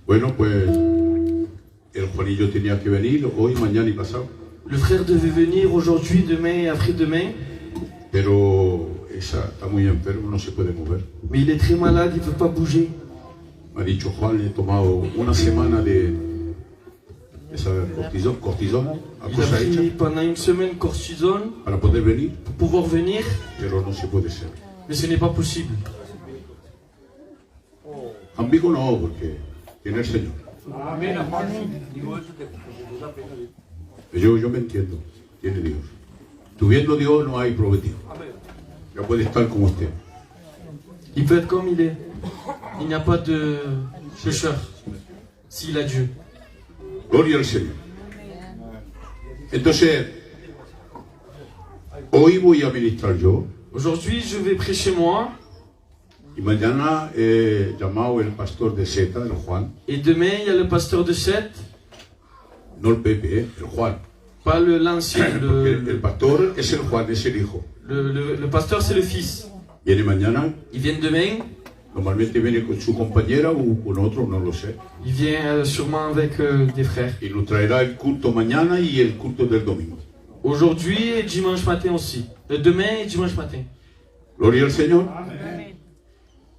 Bueno, pues el Juanillo tenía que venir hoy, mañana y pasado. Le frère devait venir aujourd'hui, demain et après-demain. Pero está muy enfermo, no se puede mover. Mais il est très malade, il ne peut pas bouger. Me ha dicho Juan, le he tomado una semana de esa cortisona, Il a pris pendant une semaine cortisone para poder venir, pour pouvoir venir, pero no se puede ser. mais ce n'est pas possible. Ambiguo no, porque tiene el Señor. Yo me entiendo, tiene Dios. Tuviendo Dios no hay prometido. Ya puede estar como usted. Il peut être comme il est. Il n'y a pas de pécheur s'il a Dieu. Gloria al Señor. Entonces, hoy voy a ministrar yo. Aujourd'hui, je vais prêcher moi. Y mañana he llamado el pastor de Zeta, el Juan. Et demain, il y a le pasteur de Sète. No el Pepe, el Juan. Pas l'ancien. El pastor es el Juan, es el hijo. Le pasteur, c'est le fils. Viene mañana. Il vient demain. Normalmente viene con su compañera o con otro, no lo sé. Il vient sûrement avec des frères. Y nos traerá el culto mañana y el culto del domingo. Aujourd'hui et dimanche matin aussi. Demain et dimanche matin. Gloria al Señor.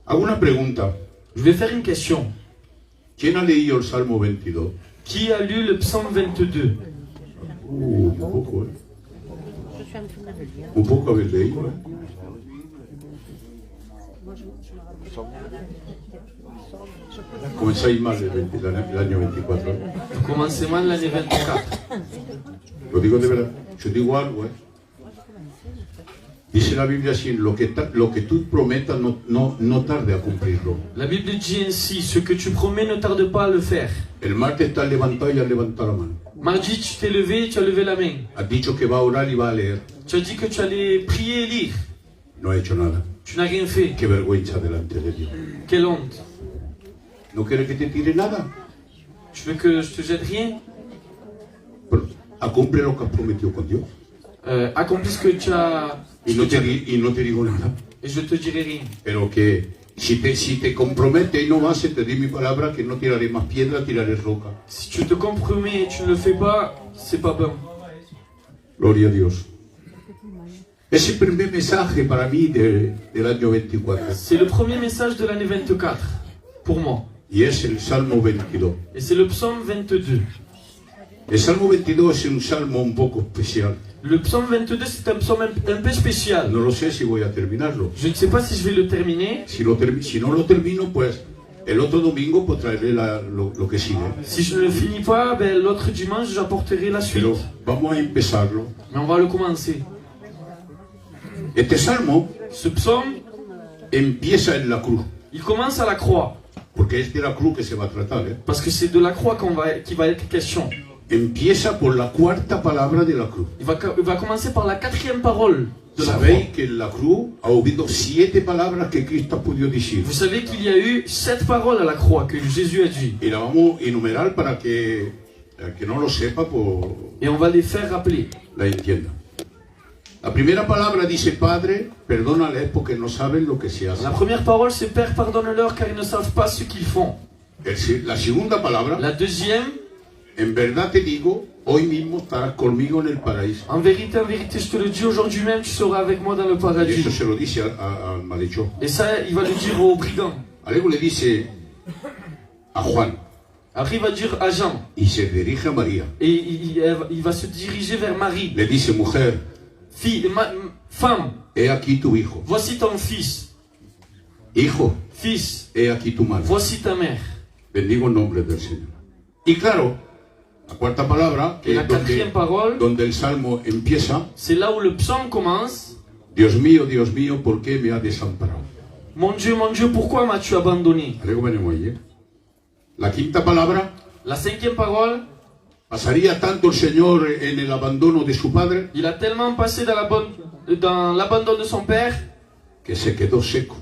Hago una pregunta. Je vais faire une question. ¿Quién ha leído el Salmo 22? Qui a lu le psaume 22? Un poco, Un poco habéis leído, Comenzáis mal el año 24. Vous commencez mal l'année 24. Lo digo de verdad. Yo digo algo, Dice la Biblia así, lo que tú prometas no tarde a cumplirlo. La Bible dit ainsi, ce que tu promets ne tarde pas à le faire. El martes te has levantado y has levantado la mano. Mardi, tu t'es levé et tu as levé la main. Has dicho que va a orar y va a leer. Tu as dit que tu allais prier et lire. No ha hecho nada. Tu n'as rien fait. Qué vergüenza delante de Dios. Quelle honte. ¿No quieres que te tire nada? Tu veux que je te jette rien? Acumple lo que has prometido con Dios. Accomplis ce que tu as... Y no te digo nada. Et je te dirai rien. Pero que si te comprometes y no vas, te di mi palabra que no tiraré más piedra, tiraré roca. Si tu te compromets et tu ne le fais pas, c'est pas bon. Gloria a Dios. Es el primer mensaje para mí del año 24. C'est le premier message de l'année 24, pour moi. Y es el Salmo 22. Et c'est le psaume 22. El Salmo 22 es un salmo un poco especial. Le psaume 22, c'est un psaume un peu spécial. No lo sé si voy a terminarlo. Je ne sais pas si je vais le terminer. Si no lo termino, pues el otro domingo pues traeré lo que sigue. Si je ne le finis pas, ben, l'autre dimanche, j'apporterai la suite. Pero vamos a empezarlo. Mais on va le commencer. Este salmo Ce psaume, empieza en la cruz. il commence à la croix. Porque es de la cruz que se va a tratar, Parce que c'est de la croix qui va être question. Empieza por la cuarta palabra de la cruz. Il va commencer par la quatrième parole de la Sabéis croix. que en la cruz ha habido 7 palabras que Cristo ha podido decir. Vous savez qu'il y a eu 7 paroles à la croix que Jésus a dit. Y la vamos a enumerar para que el que no lo sepa, pues Et on va les faire rappeler. la entienda. La primera palabra dice, Padre, perdónales porque no saben lo que se hace. La première parole, c'est Père, pardonne-leur car ils ne savent pas ce qu'ils font. La segunda palabra, La deuxième, en verdad te digo, hoy mismo estarás conmigo en el paraíso. en vérité, je te le dis, aujourd'hui même, tu seras avec moi dans le Y paradis. eso se lo dice al malhechor. Et ça, il va le dire aux brigands. Luego le dice a Juan Après, il va dire à Jean. y se dirige a María. Et il va se diriger vers Marie. Le dice, mujer, Femme, he aquí tu hijo. voici ton fils. Hijo, Fils, he aquí tu madre. voici ta mère. Bendigo el nombre del Señor. Y claro, la cuarta palabra, Et que la es quatrième parole, donde el salmo empieza, c'est là où le psaume commence. Dios mío, ¿por qué me has desamparado? Mon Dieu, pourquoi m'as-tu abandonné? Luego venimos ahí, La quinta palabra, La cinquième parole, ¿pasaría tanto el Señor en el abandono de su padre il a tellement passé dans l'abandon de son père que se quedó seco?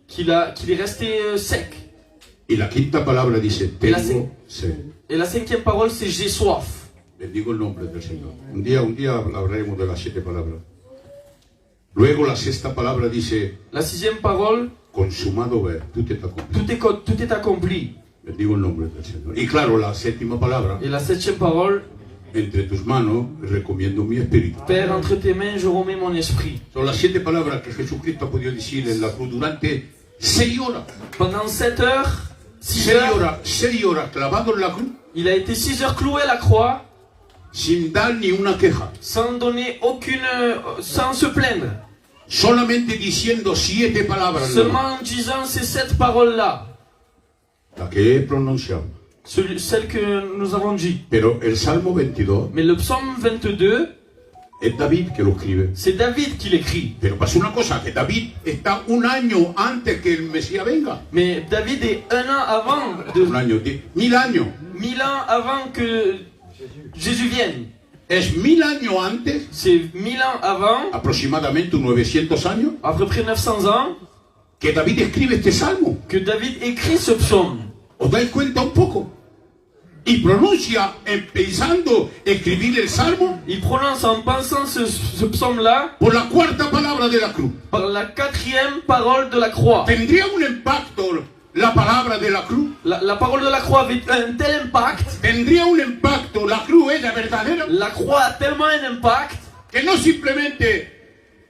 qu'il est resté sec. Y la quinta palabra dice, tengo sed. Et la cinquième parole, c'est j'ai soif. Bendigo el nombre del Señor. Un día hablaremos de las 7 palabras. Luego la sexta palabra dice, La sixième parole, consumado ver, tout est accompli. tout est accompli. Bendigo el nombre del Señor. Y claro, la séptima palabra, Et la septième parole, entre tus manos recomiendo mi espíritu. Père, entre tes mains, je remets mon esprit. Son las 7 palabras que Jesucristo ha podido decir en la cruz durante 6 horas. Pendant 7 heures, 6 6 heures, horas, 6 horas clavado en la cruz, il a été 6 heures cloué à la croix, sin dar ni una queja. sans donner aucune, sans se plaindre. Solamente diciendo 7 palabras. Seulement en disant ces 7 paroles-là, La que he pronunciado. celles que nous avons dit. Pero el Salmo 22 Mais le psaume 22, es David que lo escribe. c'est David qui l'écrit. Pero pasa una cosa, que David está un año antes que el Mesías venga. Mais David est 1 an avant, Un año, 1000 años. 1000 ans avant que Jésus vienne. Es 1000 años antes, C'est 1000 ans avant, aproximadamente 900 años, à peu près 900 ans, que David escribe este Salmo. que David écrit ce psaume. ¿Os dais cuenta un poco? Y pronuncia pensando escribir el Salmo Il prononce en pensant ce psaume-là por la cuarta palabra de la cruz. par la 4e parole de la croix. ¿Tendría un impacto la palabra de la cruz? La parole de la croix avait un tel impact, ¿Tendría un impacto la cruz ella verdadera? la croix a tellement un impact, Que no simplemente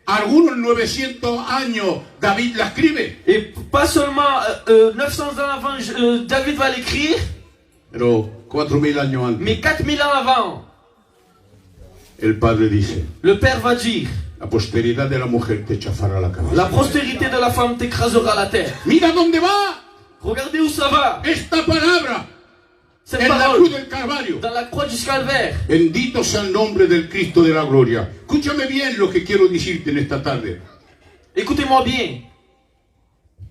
algunos 900 años David la escribe, et pas seulement 900 ans avant David va l'écrire, pero 4000 años antes mais 4000 ans avant, el Padre dice, le Père va dire, la posteridad de la mujer te chafará la cabeza. la postérité de la femme t'écrasera la terre. Mira dónde va Regardez où ça va, esta palabra cette en la parole, cruz del Calvario. dans la croix du calvaire. Bendito sea el nombre del Cristo de la gloria. Escúchame bien lo que quiero decirte en esta tarde. Écoutez-moi bien,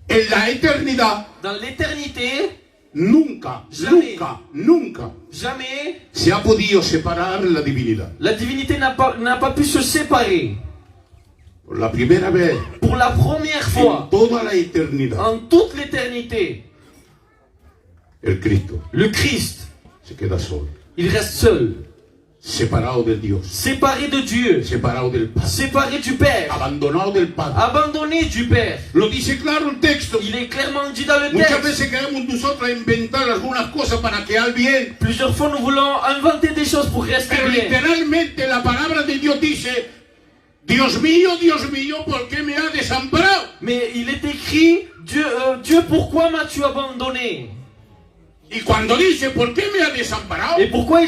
En la eternidad, dans l'éternité, nunca, Jamais. nunca jamais se ha podido separar la divinidad. la divinité n'a pas pu se séparer. Por la primera vez Pour la première en fois, toda la eternidad, en toute l'éternité, el Cristo le Christ, se queda solo, il reste seul, separado de Dios, séparé de Dieu, separado del Padre, séparé du Père, abandonado del Padre. abandonné du Père. Lo dice claro el texto. Il est clairement dit dans le Muchas texte. veces queremos nosotros inventar algunas cosas para quedar bien, Plusieurs fois, nous voulons inventer des choses pour rester pero bien. literalmente la palabra de Dios dice, Dios mío, ¿por qué me has desamparado? Mais il est écrit, Dieu, pourquoi m'as-tu abandonné? Y cuando dice, ¿por qué me has desamparado? Et pourquoi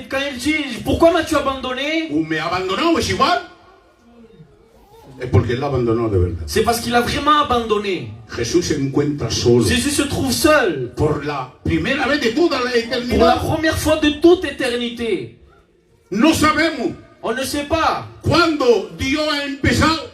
quand il dit, pourquoi m'as-tu abandonné? ¿O me ha abandonado? ¿Es igual? Es porque él la abandonó de verdad. C'est parce qu'il a vraiment abandonné. Jesús se encuentra solo. Jésus se trouve seul. Por la primera vez de toda la Pour la eternidad. première fois de toute éternité. No sabemos On ne sait pas. cuándo Dios ha empezado.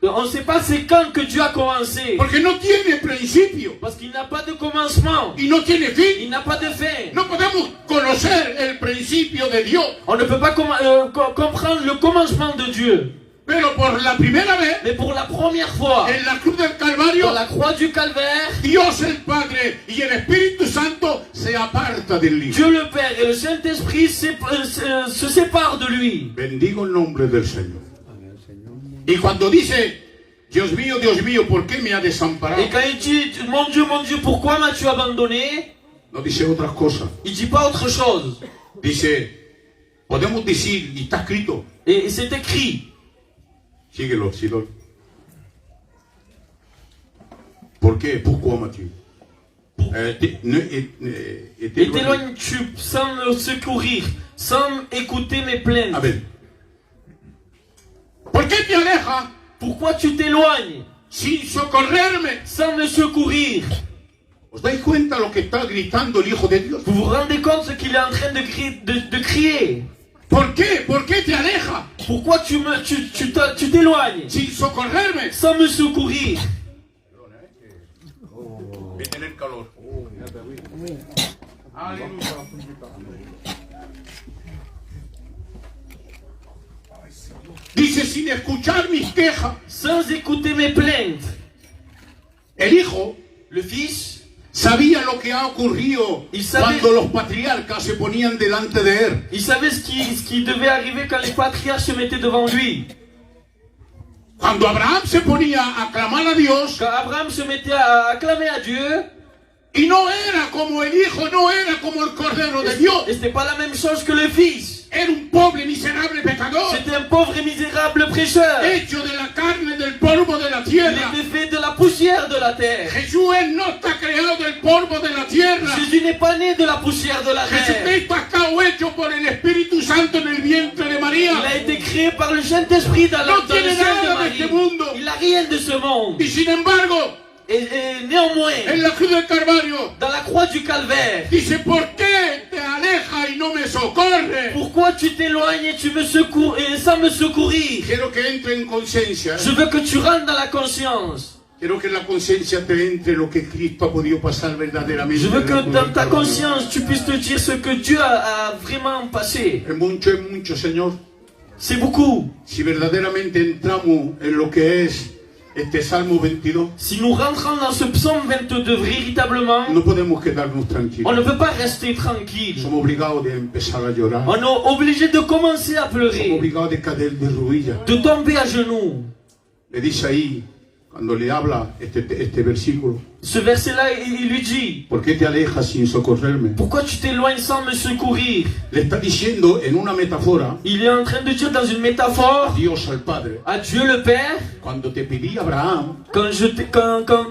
On ne sait pas c'est quand que Dieu a commencé. Porque no tiene principio. Parce qu'il n'a pas de commencement. Y no tiene fin. Il n'a pas de fin. No podemos conocer el principio de Dios. On ne peut pas comprendre le commencement de Dieu. Pero por la primera vez, Mais pour la première fois, en la cruz del Calvario, dans la croix du calvaire, Dios el Padre y el Espíritu Santo se aparta del Hijo. Dieu le Père et le Saint-Esprit se séparent de lui. Bendigo el nombre del Señor. Y cuando dice, Dios mío, ¿por qué me ha desamparado? Et quand il dit, mon Dieu, pourquoi m'as-tu abandonné? No dice otras cosas. Il dit pas autre chose. Dice, podemos decir, y está escrito, Et c'est écrit. síguelo, síguelo. ¿Por qué? Pourquoi Mathieu? Et t'éloignes-tu sans me secourir, sans écouter mes plaintes? A ver. ¿Por qué te alejas Pourquoi tu t'éloignes sin socorrerme? sans me secourir? ¿Os dais cuenta lo que está gritando el Hijo de Dios? Vous vous rendez compte ce qu'il est en train de crier? ¿Por qué? ¿Por qué te alejas Pourquoi tu t'éloignes sin socorrerme? sans me secourir? De tener calor. Aleluya. Dice, sin escuchar mis quejas. Sans écouter mes plaintes. El Hijo Le Fils sabía lo que ha ocurrido Y sabe- cuando los patriarcas se ponían delante de él. il savait ce qui devait arriver quand les patriarches se mettaient devant lui. Cuando Abraham se ponía a clamar a Dios, Quand Abraham se mettait à acclamer à Dieu, y no era como el hijo, no era como el cordero de Dios, et c'était pas la même chose que le fils. era un pobre, miserable pecador, C'était un pauvre et misérable prêcheur. hecho de la carne, del polvo de la Il tierra. était fait de la poussière de la terre. Jesús él no está creado del polvo de la tierra. Jésus n'est pas né de la poussière de la terre. Jesucristo ha estado hecho por el Espíritu Santo en el vientre de María. Il a été créé par le Saint-Esprit dans No le sein tiene de nada de Marie. este mundo. Il n'a rien de ce monde. Y sin embargo, Et néanmoins, en la cruz del Calvario, dans la croix du calvaire, dice, ¿por qué te alejas y no me socorres? pourquoi tu t'éloignes et tu me secours et sans me secourir? Quiero que entre en conciencia. Je veux que tu rentres dans la conscience. Quiero que en la conciencia te entre lo que Cristo ha podido pasar verdaderamente. Je veux en la que cruz dans del ta Calvario. conscience, tu puisses te dire ce que Dieu a vraiment passé. Es mucho, Señor. C'est beaucoup. Si verdaderamente entramos en lo que es este Salmo 22, Si nous rentrons dans ce psaume 22 véritablement, no podemos quedarnos tranquilos. on ne peut pas rester tranquille. Somos obligados de empezar a llorar. On est obligé de commencer à Somos pleurer, obligados de caer de rodillas. de tomber à genoux. Le dice ahí, cuando le habla este versículo, Ce verset-là, il lui dit, ¿por qué te alejas sin socorrerme? pourquoi tu t'éloignes sans me secourir? Le está diciendo en una metáfora Il est en train de dire dans une métaphore a Dios al Padre. à Dieu le Père, Cuando te pedí Abraham, quand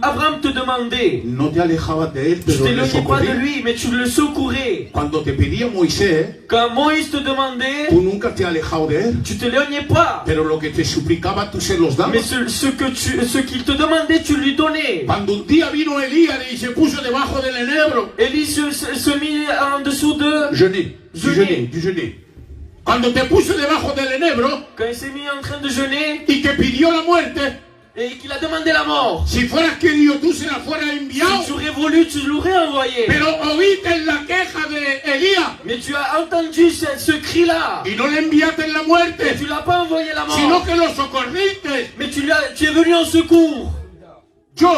Abraham te demandait, no te alejabas de él, tu pero le t'éloignais pas de socorrías. lui, mais tu le secourais. Cuando te pedía Moisés, Quand Moïse te demandait, tú nunca te has alejado de él, tu t'éloignais pas. pero lo que te suplicaba tú se los dabas. Mais ce qu'il te demandait, tu lui donnais. Cuando un día vino Elías y se puso debajo del enebro, Élie se mit en dessous de... jeûner, Jeûner. du jeûner. Cuando te puso debajo del enebro Quand il s'est mis en train de jeûner y que pidió la muerte, et qu'il a demandé la mort. si fueras querido tú se la fueras enviado. Si tu aurais voulu, tu l'aurais envoyé. Pero oíste la queja de Elías Mais tu as entendu ce cri-là. y no le enviaste la Et muerte, tu l'as pas envoyé la sino mort. que lo socorriste. Mais tu es venu en secours. Yo,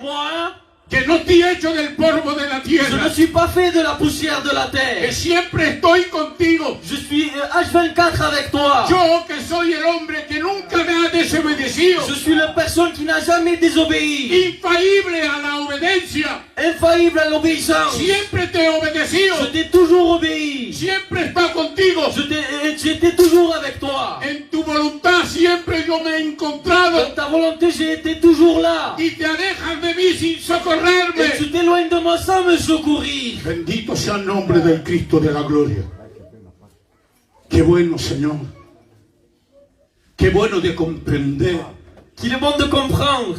Moi, que no estoy hecho del polvo de la je tierra, ne suis pas fait de la poussière de la que terre. siempre estoy contigo. Je suis H24 avec toi. Yo que soy el hombre que nunca me ha desobedecido, Je suis la personne qui n'a jamais désobéi. infalible a la obediencia, Infaillible à l'obéissance. siempre te he obedecido, Je t'ai toujours obéi. siempre he estado contigo. J'étais toujours avec toi. En tu voluntad siempre yo me he Dans encontrado ta volonté, j'ai été toujours là. y te alejas de mí sin Et socorrerme. tu t'éloignes de moi sans me secourir. Bendito sea el nombre del Cristo de la gloria. Qué bueno, Señor. Qué bueno de comprender Qu'il est bon de comprendre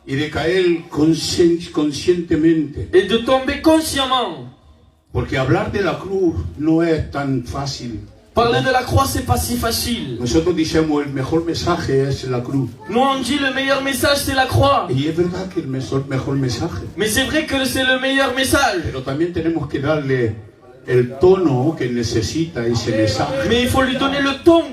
y de caer conscientemente. et de tomber consciemment. Porque hablar de la cruz no es tan fácil. Parler de la croix, c'est pas si facile. Nosotros decimos el mejor mensaje es la cruz. Nous, on dit le meilleur message, c'est la croix. Y es verdad que el mejor mensaje. Mais c'est vrai que c'est le meilleur message. Pero también tenemos que darle el tono que necesita ese mensaje. Mais il faut lui donner le ton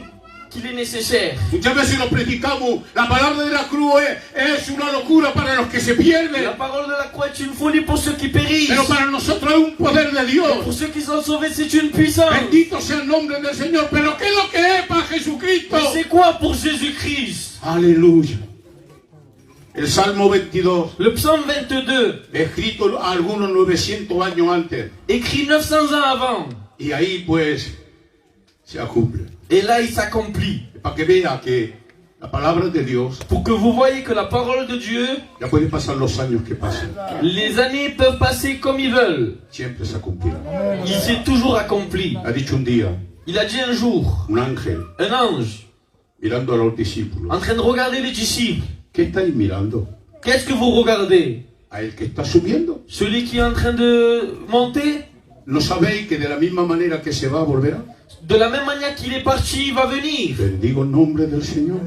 qu'il est nécessaire. Muchas veces lo predicamos, la palabra de la cruz es una locura para los que se pierden. La parole de la croix est une folie pour ceux qui périssent. Pero para nosotros es un poder de Dios. Pour ceux qui sont sauvés, c'est une puissance. Bendito sea el nombre del Señor. Pero ¿qué es lo que es para Jesucristo? Mais c'est quoi pour Jésus-Christ? Aleluya. El Salmo 22, Le psaume 22, escrito algunos 900 años antes. écrit 900 ans avant. Y ahí pues se cumple. Et là, il s'accomplit. Para que vea que la palabra de Dios, Pour que vous voyez que la parole de Dieu, ya pueden pasar los años que pasen, les années peuvent passer comme ils veulent. siempre se cumplirá. Il s'est toujours accompli. Ha dicho un día Il a dit un jour, un ángel un ange, mirando a los discípulos. en train de regarder les disciples. ¿Qué estáis mirando? Qu'est-ce que vous regardez? ¿A el que está subiendo? Celui qui est en train de monter? ¿No sabéis que de la misma manera que se va volverá? De la même manière qu'il est parti, il va venir. Bendigo el nombre del Señor.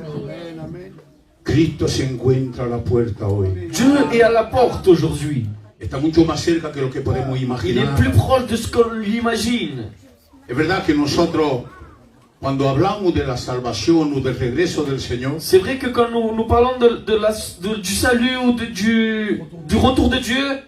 Cristo se encuentra a la puerta hoy. Dieu est à la porte aujourd'hui. Está mucho más cerca que lo que podemos Il est imaginar. plus proche de ce qu'on l'imagine. Es verdad que nosotros, cuando hablamos de la salvación o del regreso del Señor, C'est vrai que quand nous parlons du salut ou du retour de Dieu,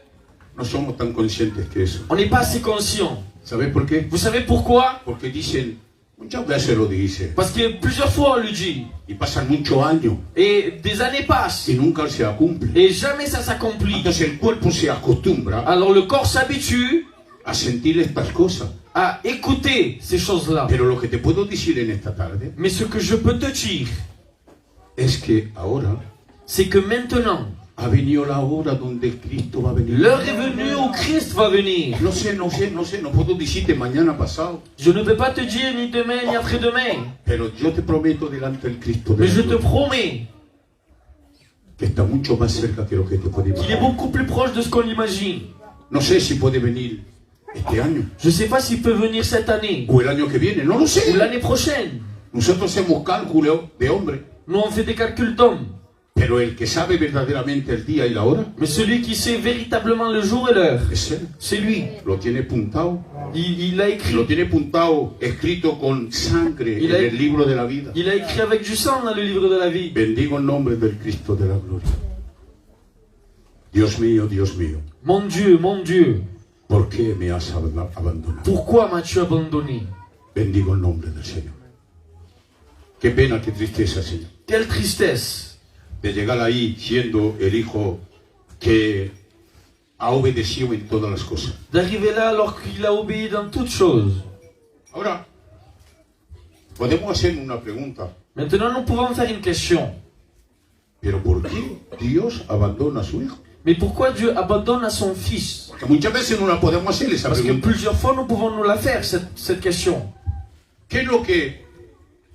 no somos tan conscientes que eso. on n'est pas assez conscient. ¿Sabéis por qué? Vous savez pourquoi? Porque dicen, Muchas veces lo dice. Parce que plusieurs fois on le dit. Y pasan muchos años Et des années passent. y nunca se cumple. Et jamais ça s'accomplit. Entonces el cuerpo se acostumbra Alors le corps s'habitue a sentir estas cosas. à écouter ces choses-là. Pero lo que te puedo decir en esta tarde Mais ce que je peux te dire, es que ahora c'est que maintenant, ha venido la hora donde Cristo va a venir. l'heure est venue où Christ va venir. No sé, no puedo decirte mañana pasado, Je ne peux pas te dire ni demain ni après-demain. pero yo te prometo delante del Cristo de Mais la je te gloria promets que está mucho más cerca que lo que te puede qu'il est imaginar. beaucoup plus proche de ce qu'on imagine. No sé si puede venir este año Je ne sais pas s'il peut venir cette année o el año que viene, no lo ou sé. l'année prochaine. Nosotros hacemos cálculos de hombre, Nous on fait des calculs d'hommes. pero el que sabe verdaderamente el día y la hora Mais celui qui sait véritablement le jour et l'heure, es Él. c'est lui. Lo tiene puntado, Il a écrit. lo tiene puntado, escrito con sangre Y en la- el libro de la vida. Il a écrit avec du sang dans le livre de la vie. Bendigo el nombre del Cristo de la gloria. Dios mío, Mon Dieu, ¿por qué me has abandonado? pourquoi m'as-tu abandonné? Bendigo el nombre del Señor. Qué pena, qué tristeza, Señor, Quelle tristesse de llegar ahí siendo el hijo que ha obedecido en todas las cosas. d'arriver là alors qu'il a obéi dans toutes choses. Ahora, podemos hacer una pregunta, Maintenant, nous pouvons faire une question. pero ¿por qué Dios abandona a su hijo? Mais pourquoi Dieu abandonne à son fils? Que muchas veces no la podemos hacer esa Parce que pregunta. plusieurs fois, nous pouvons nous la faire, cette question. ¿Qué es lo que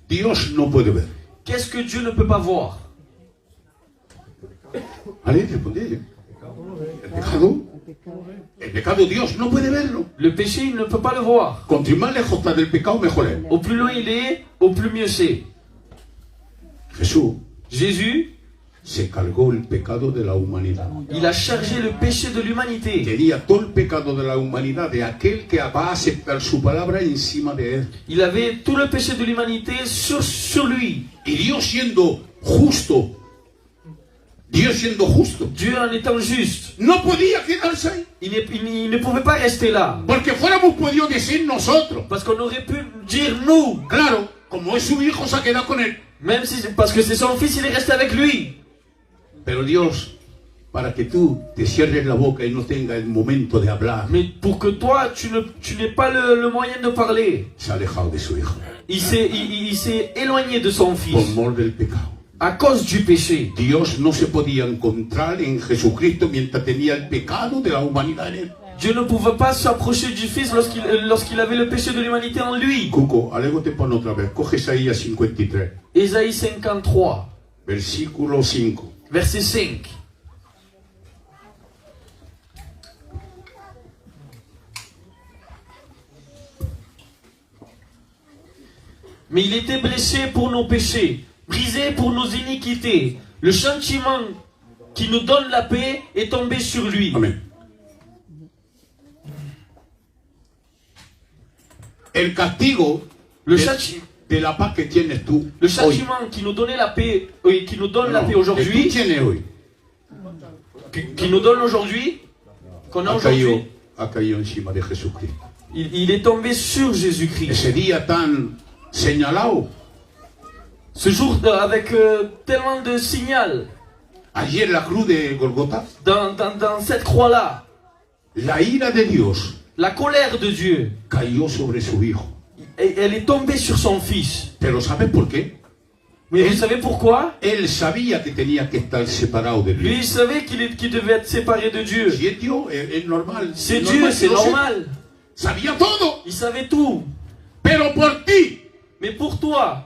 Dios no puede ver? Qu'est-ce que Dieu ne peut pas voir? ¿Alguien responde? El pecado. El pecado Dios no puede verlo. Le péché, il ne peut pas le voir. Cuanto más lejos está del pecado, mejor es. Au plus loin il est, au plus mieux c'est. Jesús Jésus, se cargó el pecado de la humanidad. il a chargé le péché de l'humanité. Tenía todo el pecado de la humanidad, de aquel que va a aceptar su palabra encima de él. Il avait tout le péché de l'humanité sur lui. Y Dios siendo justo, Dieu en étant juste, no podía quedarse ahí. il ne pouvait pas rester là. Porque fuéramos podido decir nosotros, Parce qu'on aurait pu dire nous, claro, como es su hijo, se ha quedado con él. même si, parce que c'est son fils, il est resté avec lui. Pero Dios, para que tú te cierres la boca y no tengas el momento de hablar, Mais pour que toi, tu n'aies pas le moyen de parler, se ha alejado de su hijo. il s'est éloigné de son Por fils mor del pecado. à cause du péché. Dios no se podía encontrar en Jesucristo mientras tenía el pecado de la humanidad en él. Dieu ne pouvait pas s'approcher du fils lorsqu'il avait le péché de l'humanité en lui. Cuco, alego te pone otra vez. Coge Isaías 53, Ésaïe 53, versículo 5. verset 5. Mais il était blessé pour nos péchés, brisé pour nos iniquités. Le châtiment qui nous donne la paix est tombé sur lui. Amén. El castigo Le, de, châti- de la paz que tienes tú le hoy, châtiment qui nous donnait la paix, qui nous donne la paix que tú aujourd'hui, tienes hoy, qui nous donne aujourd'hui, qu'on a aujourd'hui, ha caído encima de Jesucristo. il est tombé sur Jésus-Christ. Ese día tan señalado, Ce jour avec tellement de signal allí en la cruz de Golgota, dans cette croix-là, la ira de Dios la colère de Dieu, cayó sobre su hijo. elle est tombée sur son fils. Pero ¿sabes por qué? Mais vous savez pourquoi? Él sabía que tenía que estar separado de Lui, il Dios. savait qu'il devait être séparé de Dieu. Si es Dios, es normal. C'est Es Dieu, normal, c'est lo sé. normal. Sabía todo. Il savait tout. Pero por ti Mais pour toi,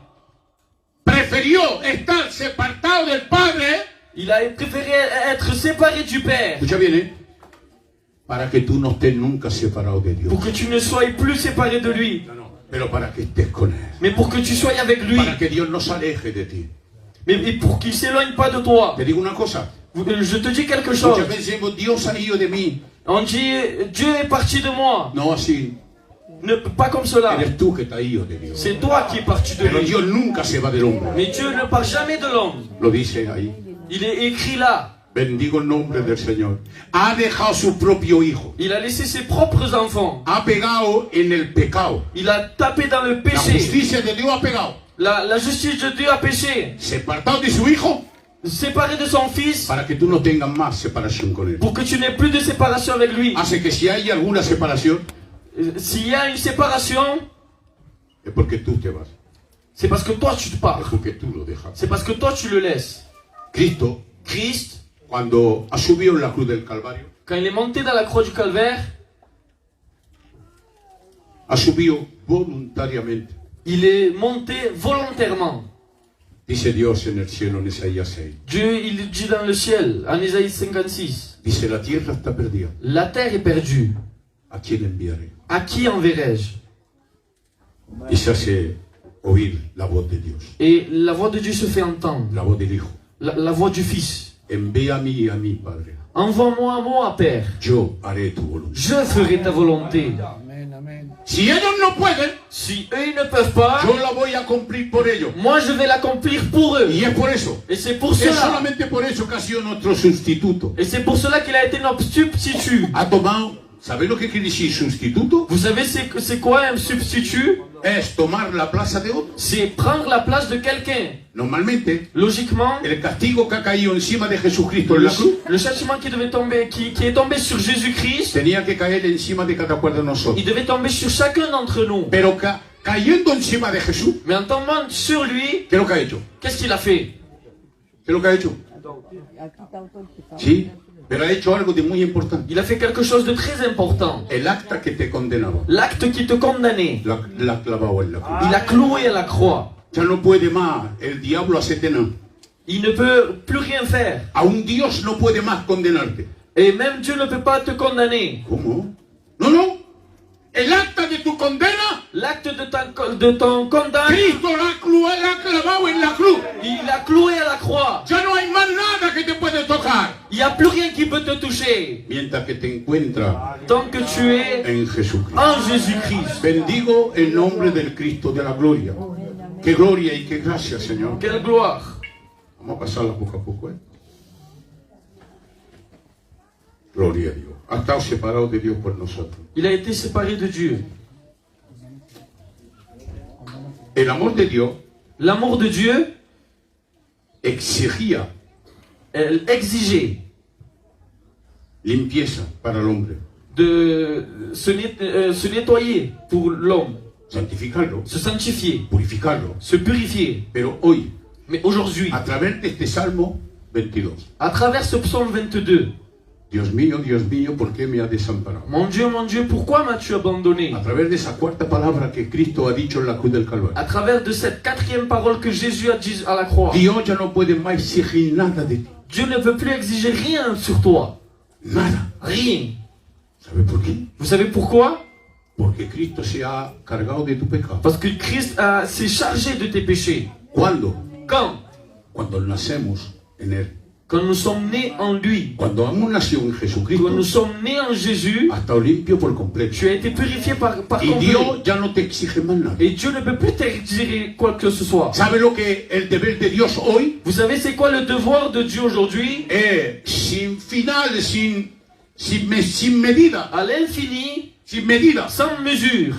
prefirió estar separado del Padre. il a préféré être séparé du Père. Escucha bien, ¿eh? Para que tú no estés nunca separado de Dios. Pour que tu ne sois plus séparé de lui. Pero para que estés con Él. Mais pour que tu sois avec lui. Para que Dios no se aleje de ti. Mais et pour qu'il ne s'éloigne pas de toi. Te digo una cosa. Je te dis quelque chose. Muchas veces decimos, Dios ha ido de mí. On dit, Dieu est parti de moi. No así. Pas comme cela. Eres tú que te has ido de Dios. C'est toi qui es parti de Pero lui. Dios nunca se va del hombre. Mais Dieu ne part jamais de l'homme. Lo dice ahí. Il est écrit là. Bendigo el nombre del Señor. Ha dejado su propio hijo. Il a laissé ses propres enfants. Ha pegado en el pecado. Il a tapé dans le La péché. justicia de Dios ha pegado. La justice de Dieu a péché. Se apartado de su hijo Séparé de son fils para que tú no tengas más separación con él. pour que tu n'aies plus de séparation avec lui. Hace que si hay alguna separación, S'il y a une séparation, es porque tú te vas. c'est parce que toi tu te Es pars. porque tú lo dejas. C'est parce que toi tu le laisses. Cristo, Christ, cuando ha subido en la cruz del Calvario, quand il est monté dans la croix du calvaire, ha subido voluntariamente. il est monté volontairement. Dice Dios en el cielo en Isaías 6. Dieu, il dit dans le ciel, en Ésaïe 56, Dice, la tierra está perdida. la terre est perdue. ¿A quién enviaré? À qui enverrai-je? Y se hace oír la voz de Dios, Et la voix de Dieu se fait entendre, la voz del Hijo. la voix du Fils. Envía a mí, Padre. Envoie-moi, moi, Père. Yo haré tu voluntad. Je ferai ta volonté. Si ellos no pueden, Si eux ils ne peuvent pas, yo la voy a cumplir por ellos. moi je vais l'accomplir pour eux. Y es por eso. Et c'est pour Es cela. solamente por eso que ha sido nuestro sustituto. Et c'est pour cela qu'il a été notre substitut. Ha tomado, ¿sabéis lo que quiere decir sustituto? Vous savez c'est quoi un substitut? Es tomar la plaza de otro. C'est prendre la place de quelqu'un. Normalmente, Logiquement, el castigo que ha caído encima de Jesucristo en la cruz le châtiment qui devait tomber, qui est tombé sur Jésus-Christ, tenía que caer encima de cada cual de nosotros. il devait tomber sur chacun d'entre nous. Pero cayendo encima de Jesús, Mais en tombant sur lui, ¿qué es lo que ha hecho? qu'est-ce qu'il a fait? ¿Qué es lo que ha hecho? Sí, pero ha hecho algo de muy importante. Il a fait quelque chose de très important. El acta que te condenaba, L'acte qui te condamnait, la ha clavado en la cruz. il a cloué à la croix. Ya no puede más el diablo hacerte nada. Il ne peut plus rien faire. Aún Dios no puede más condenarte. Et même Dieu ne peut pas te condamner. ¿Cómo? No, no. El acta de tu condena, L'acte de ton condamne, Cristo la ha clavado en la cruz. il a cloué à la croix. Ya no hay más nada que te puede tocar. Il n'y a plus rien qui peut te toucher. Mientras que te encuentras Tant que tu es en Jesucristo. en Jésus-Christ. Bendigo el nombre del Cristo de la gloria. Qué gloria y qué gracia, Señor. Quelle gloire. Vamos a pasarla poco a poco, ¿eh? Gloria a Dios. Ha estado separado de Dios por nosotros. Il a été séparé de Dieu. El amor de Dios L'amour de Dieu, exigía elle exigeait limpieza para el hombre, de se nettoyer pour l'homme, santificarlo, se sanctifier, purificarlo. se purifier. Pero hoy, Mais aujourd'hui, a través de este Salmo 22, à travers ce psaume 22, Dios mío, ¿por qué me has desamparado? mon Dieu, pourquoi m'as-tu abandonné? A través de esa cuarta palabra que Cristo ha dicho en la cruz del Calvario, À travers de cette quatrième parole que Jésus a dit à la croix, Dios ya no puede más exigir nada de ti. Dieu ne peut plus exiger rien sur toi. Nada. Rien. ¿Sabes por qué? Vous savez pourquoi? Porque Cristo se ha cargado de tu pecado. Parce que Christ s'est chargé de tes péchés. ¿Cuándo? Quand? Cuando nacemos en Él. Quand nous sommes nés en lui. Cuando hemos nacido en Jesucristo, Quand nous sommes nés en Jésus, ha estado limpio por completo. tu as été purifié par Y complet. Dios ya no te exige más nada. Et Dieu ne peut plus t'exiger quoi que ce soit. ¿Sabe lo que el deber de Dios hoy? Vous savez c'est quoi le devoir de Dieu aujourd'hui? Sin final, sin medida, À l'infini, sin medida, sans mesure.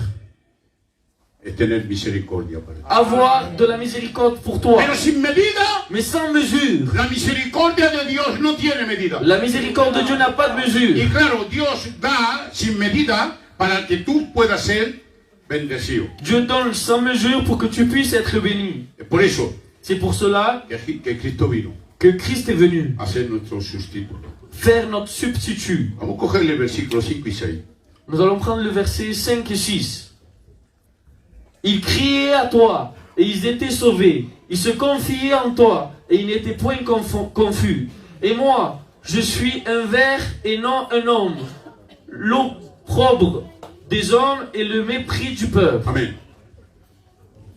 es tener misericordia para ti. Avoir de la miséricorde pour toi. Pero sin medida, Mais sans mesure. la misericordia de Dios no tiene medida. La miséricorde de Dieu n'a pas de Y mesure. claro, Dios da sin medida para que tú puedas ser bendecido. Dieu donne sans mesure pour que tu puisses être béni. Por eso C'est pour cela que Cristo vino que Christ est venu a ser nuestro sustituto. faire notre substitut. Vamos a cogerle el versículo 5 y 6. Nous allons prendre le verset 5 et 6. Ils criaient à toi et ils étaient sauvés. Ils se confiaient en toi et ils n'étaient point confus. Et moi, je suis un ver et non un homme. L'opprobre des hommes et le mépris du peuple. Amén.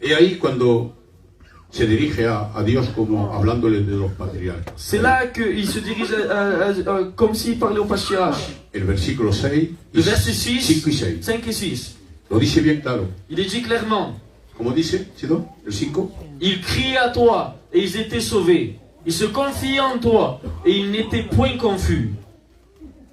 Y ahí cuando se dirige a Dios como hablándole de los patriarcas. C'est là qu'il se dirige comme s'il parlait au patriarche. El versículo 6, Le verset 5 y 6, 6. 5 et 6. Lo dice bien claro. Il est dit clairement. ¿Cómo dice? ¿Sí, no? El 5. Ils criaient à toi et ils étaient sauvés. Ils se confiaient en toi et il n'était point confus.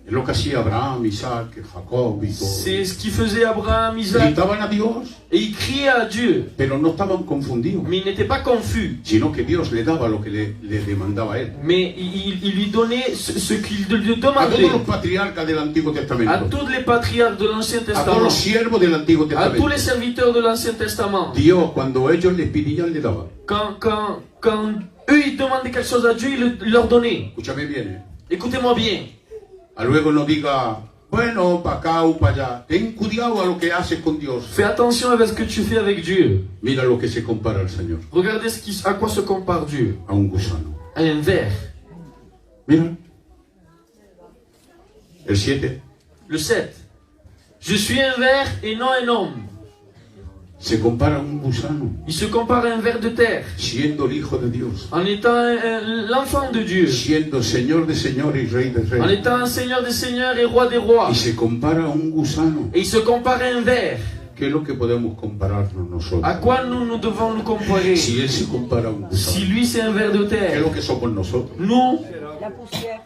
Es lo que hacía Abraham, Isaac, Jacob y todo. C'est ce qui faisait Abraham, Isaac, Gritaban a Dios, et il criait à Dieu, pero no estaban confundidos, mais il n'était pas confus. sino que Dios le daba lo que le demandaba a él. Mais il lui donnait ce qu'il lui A todos los demandait. patriarcas del Antiguo À Testamento, tous les patriarches de l'Ancien a todos Testament, los siervos del Antiguo à tous Testamento, les serviteurs de l'Ancien Testament, Dios cuando ellos les pedían le daba. quand eux ils demandaient quelque chose à Dieu, il leur donnait. Escúchame bien, Écoutez-moi bien. A luego no diga, bueno, para acá o para allá. Ten cuidado a lo que haces con Dios. Fais attention avec ce que tu fais avec Dieu. Mira lo que se compara al Señor, Regardez à quoi se compare Dieu. a un gusano. À un ver. Mira. El 7. Le 7. Je suis un ver et non un homme. Se compara a un gusano, Il se compare à un ver de terre. siendo el Hijo de Dios, En étant l'enfant de Dieu. siendo Señor de señores y Rey de En reyes. étant un Seigneur des Seigneurs et Roi des Rois. Y se compara a un gusano. Et il se compare à un ver. ¿Qué es lo que podemos compararnos nosotros? À quoi nous devons nous comparer? Si Él se compara a un Si gusano, lui c'est un ver de ¿qué es terre, lo que somos nosotros? nous, La poussière.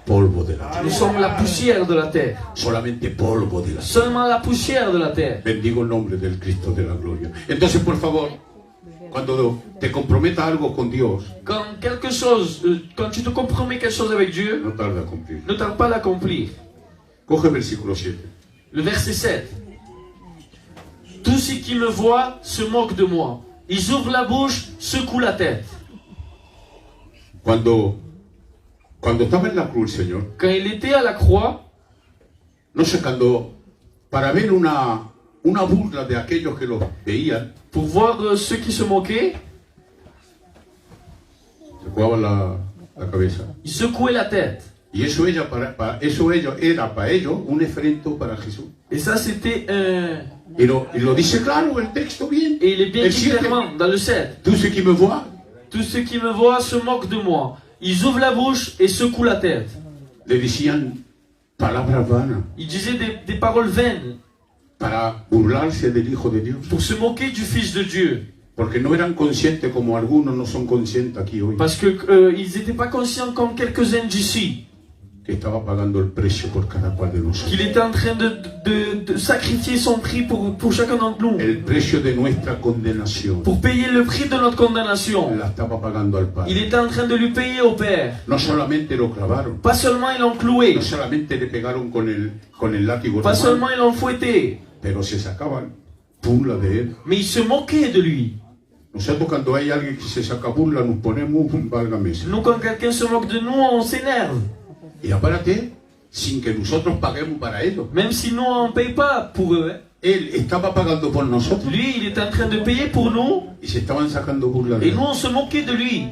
Polvo de la nous tierra. sommes la poussière de la terre. Solamente polvo de la tierra. Seulement la poussière de la terre. Bendigo el nombre del Cristo de la gloria. Entonces, por favor, cuando te comprometas algo con Dios, Quand quelque chose, quand tu te compromets quelque chose avec Dieu, no tarda a cumplir. ne tarde pas à l'accomplir. Coge versículo 7. Le verset 7. Tous ceux qui me voient se moquent de moi. Ils ouvrent la bouche, secouent la tête. Cuando estaba en la cruz, Señor, Quand il était à la croix, no sé, para ver una burla de aquellos que lo veían, pour voir ceux qui se moquaient, se jugaban la cabeza. ils secouaient la tête. Y eso era para ellos un efrento para Jesús. Et ça, c'était Y lo dice claro el texto bien. Et il est bien El dit 7. clairement dans le 7. Tous ceux qui me voient, Tous ceux qui me voient se moquent de moi. Ils ouvrent la bouche et secouent la tête. le decían palabras vanas Ils disaient des paroles vaines para burlarse del Hijo de Dios. pour se moquer du Fils de Dieu. Porque no eran conscientes como algunos no son conscientes aquí hoy, Parce que ils n'étaient pas conscients comme quelques-uns d'ici que estaba pagando el precio por cada cual de nosotros. qu'il était en train de sacrifier son prix pour chacun d'entre nous. El precio de nuestra condenación Pour payer le prix de notre condamnation. la estaba pagando al Il Padre. était en train de lui payer au Père. No solamente lo clavaron, Pas seulement ils l'ont cloué. no solamente le pegaron con el látigo Pas romano, seulement ils l'ont fouetté. pero se sacaban burla de él. Mais ils se moquaient de lui. Nosotros cuando hay alguien que se saca burla nos ponemos válgame. Nous, quand quelqu'un se moque de nous, on s'énerve. Y apárate, sin que nosotros paguemos para ello. Même si nous, on ne paye pas pour eux. Hein. Él estaba pagando por nosotros Lui, il est en train de payer pour nous. y se estaban sacando burla de Et él. nous, on se moquait de lui.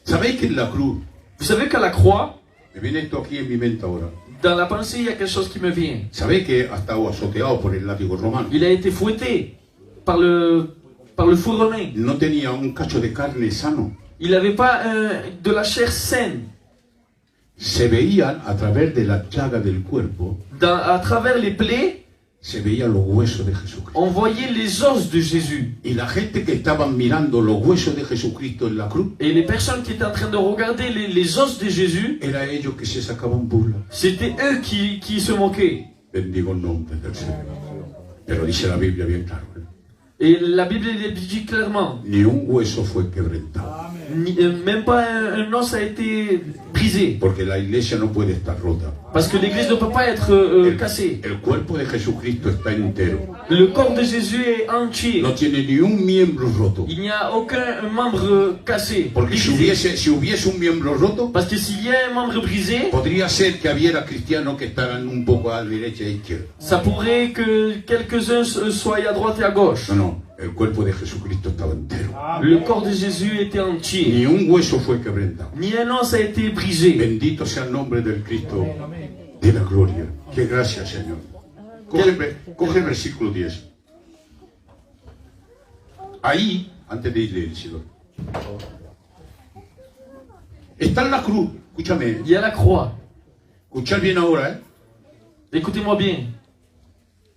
¿Sabéis que en la cruz, Vous savez qu'à la croix, me viene esto aquí en mi mente ahora, dans la pensée, il y a quelque chose qui me vient. sabéis que ha estado azoteado por el látigo romano? Il a été fouetté par le fou romain. No tenía un cacho de carne sano. Il n'avait pas de la chair saine. Se veían a través de la llaga del cuerpo, À travers les plaies, se veían los huesos de Jesucristo. on voyait les os de Jésus. Y la gente que estaban mirando los huesos de Jesucristo en la cruz, Et les personnes qui étaient en train de regarder les os de Jésus, era ellos que se sacaban burla. c'était eux qui se moquaient. Bendigo el nombre del Señor. Pero dice la Biblia bien claro, ¿eh? Et la Bible elle dit clairement, Ni un hueso fue quebrantado. même pas un os a été brisé. Porque la iglesia no puede estar rota. Parce que l'église ne peut pas être cassée. El cuerpo de Jesucristo está entero. Le corps de Jésus est entier. No tiene ni un miembro roto. Il n'y a aucun membre cassé. Porque si hubiese un miembro roto, Parce que s'il y a un membre brisé, podría ser que hubiera cristianos que estaban un poco a la derecha e izquierda. ça pourrait que quelques-uns soient à droite et à gauche. No, no, el cuerpo de Jesucristo estaba entero. Le corps de Jésus était entier. Ni un hueso fue quebrantado. Ni un os a été brisé. Bendito sea el nombre del Cristo de la gloria. Qué gracias, Señor. Coge el versículo 10. Ahí, antes de irle, Isidoro, está en la cruz. Escúchame, Il y a la croix. escuchad bien ahora, ¿eh? Écoutez-moi bien.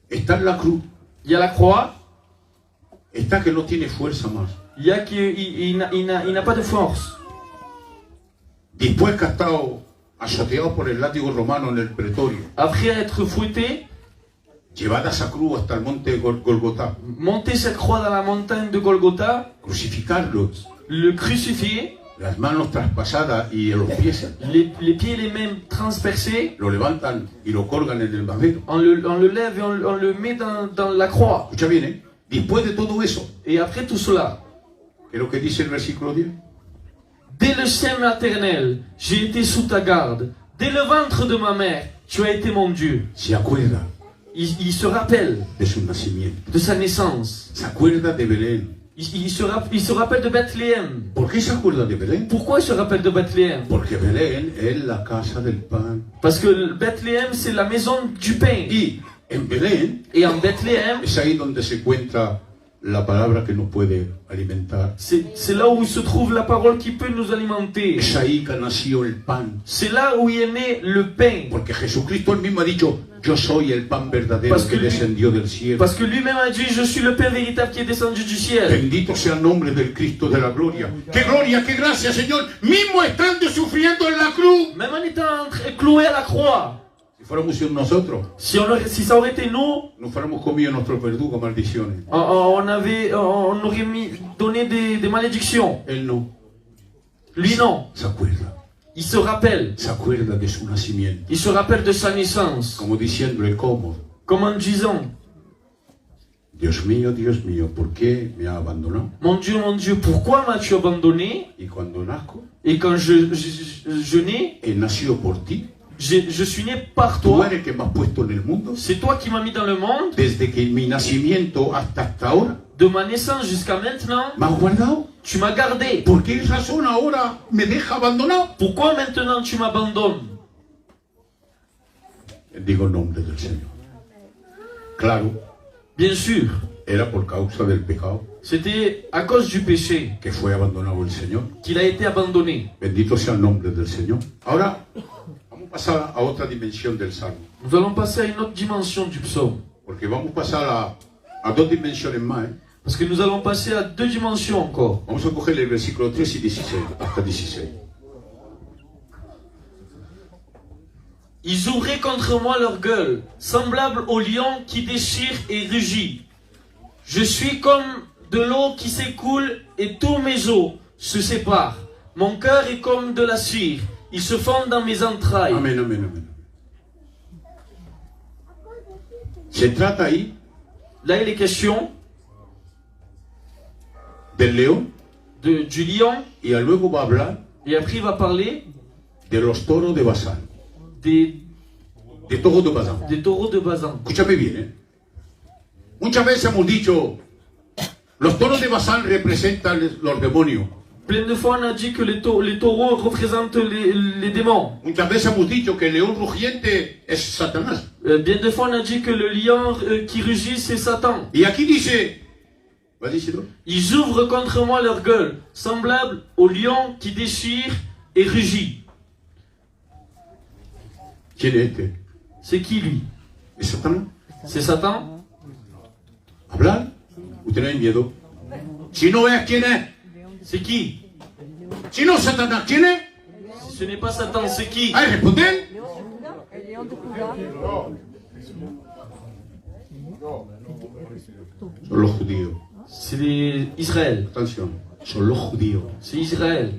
Está en la cruz. Il y a la croix. Está que no tiene fuerza más. Il y a qu'il n'a pas de force. después que ha estado azoteado por el látigo romano en el pretorio, après être fouetté, llevada esa cruz hasta el monte Golgotá, monter cette croix dans la montagne de Golgotha, crucificarlo, le crucifier, las manos traspasadas y los pies, les pieds et les mains transpercés, lo levantan y lo colgan en el madero. on le lève et on le met dans la croix. Escucha bien, ¿eh? Después de todo eso, Et après tout cela, ¿qué es lo que dice el versículo 10? dès le sein maternel, j'ai été sous ta garde. Dès le ventre de ma mère, tu as été mon Dieu. Se acuerda Il se rappelle de su nacimiento, de sa naissance. se acuerda de Belén. Il se rappelle de Bethléem. ¿Por qué se acuerda de Belén? Pourquoi il se rappelle de Bethléem? Porque Belén es la casa del pan. Parce que Bethléem, c'est la maison du pain. Y en Belén Et en Bethléem, es ahí donde se encuentra la palabra que nos puede alimentar. c'est là où se trouve la parole qui peut nous alimenter. Es ahí que nació el pan. C'est là où est né le pain. Porque Jesucristo él mismo ha dicho, yo soy el pan verdadero Parce que que descendió del cielo. Parce que lui-même a dit, je suis le pain véritable qui est descendu du ciel. Bendito sea el nombre del Cristo de la gloria. ¡Qué gloria, qué gracia, Señor! Mismo estando sufriendo en la cruz. Même en étant cloué à la croix, Si fuéramos nosotros, si ça aurait été nous, nos fuéramos comido nuestros verdugos maldiciones. on aurait donné des malédictions. Él no. Lui non. Se acuerda. Il se rappelle. Se acuerda de su nacimiento. Il se rappelle de sa naissance. Como diciéndole, ¿cómo? Comme en disant, Dios mío, ¿por qué me ha abandonado? mon Dieu, pourquoi m'as-tu abandonné? Y cuando nazco, Et quand je nais, he nacido por ti. je suis né par Tú toi. eres el que me has puesto en el mundo. C'est toi qui m'as mis dans le monde. Desde que mi nacimiento hasta ahora, De ma naissance jusqu'à maintenant, me has guardado. tu m'as gardé. ¿Por qué razón ahora me deja abandonado? Pourquoi maintenant tu m'abandonnes? Digo el nombre del Señor. Claro, Bien sûr, era por causa del pecado c'était à cause du péché que fue abandonado el Señor. qu'il a été abandonné. Bendito sea el nombre del Señor. Ahora, vamos a pasar a otra dimensión del Salmo. Nous allons passer à une autre dimension du psaume. Porque vamos a pasar a dos dimensiones más. Parce que nous allons passer à deux dimensions encore. Vamos a coger el versículo 3 y 16, hasta 16. Ils ouvraient contre moi leur gueule, semblable au lion qui déchire et rugit. Je suis comme de l'eau qui s'écoule et tous mes os se séparent. Mon cœur est comme de la cire, il se fond dans mes entrailles. Amén, amén, amén. Se trata ahí Là, il est question del león du lion, y luego va a hablar et après il va parler de los toros de Basán. des Toros de Basán. taureaux de Bazan. Escúchame bien, ¿eh? Muchas veces hemos dicho, los toros de Basán representan los demonios. Plein de fois, on a dit que les taureaux représentent les démons. Muchas veces hemos dicho que el león rugiente es Satanás. Bien de fois, on a dit que le lion qui rugit, c'est Satan. Y aquí dice, ¿va diciendo? Ils ouvrent contre moi leur gueule, semblable au lion qui déchire et rugit. ¿Quién es este? C'est qui lui? ¿Es Satanás? C'est Satan? ¿Hablar? Usted no hay miedo. Si no es, ¿quién es? C'est qui? Si no es Satanás, ¿quién es? Si ce n'est pas Satan, c'est qui? ¿Hay responder? Son los judíos. C'est Israël. Atención, son los judíos. C'est Israël.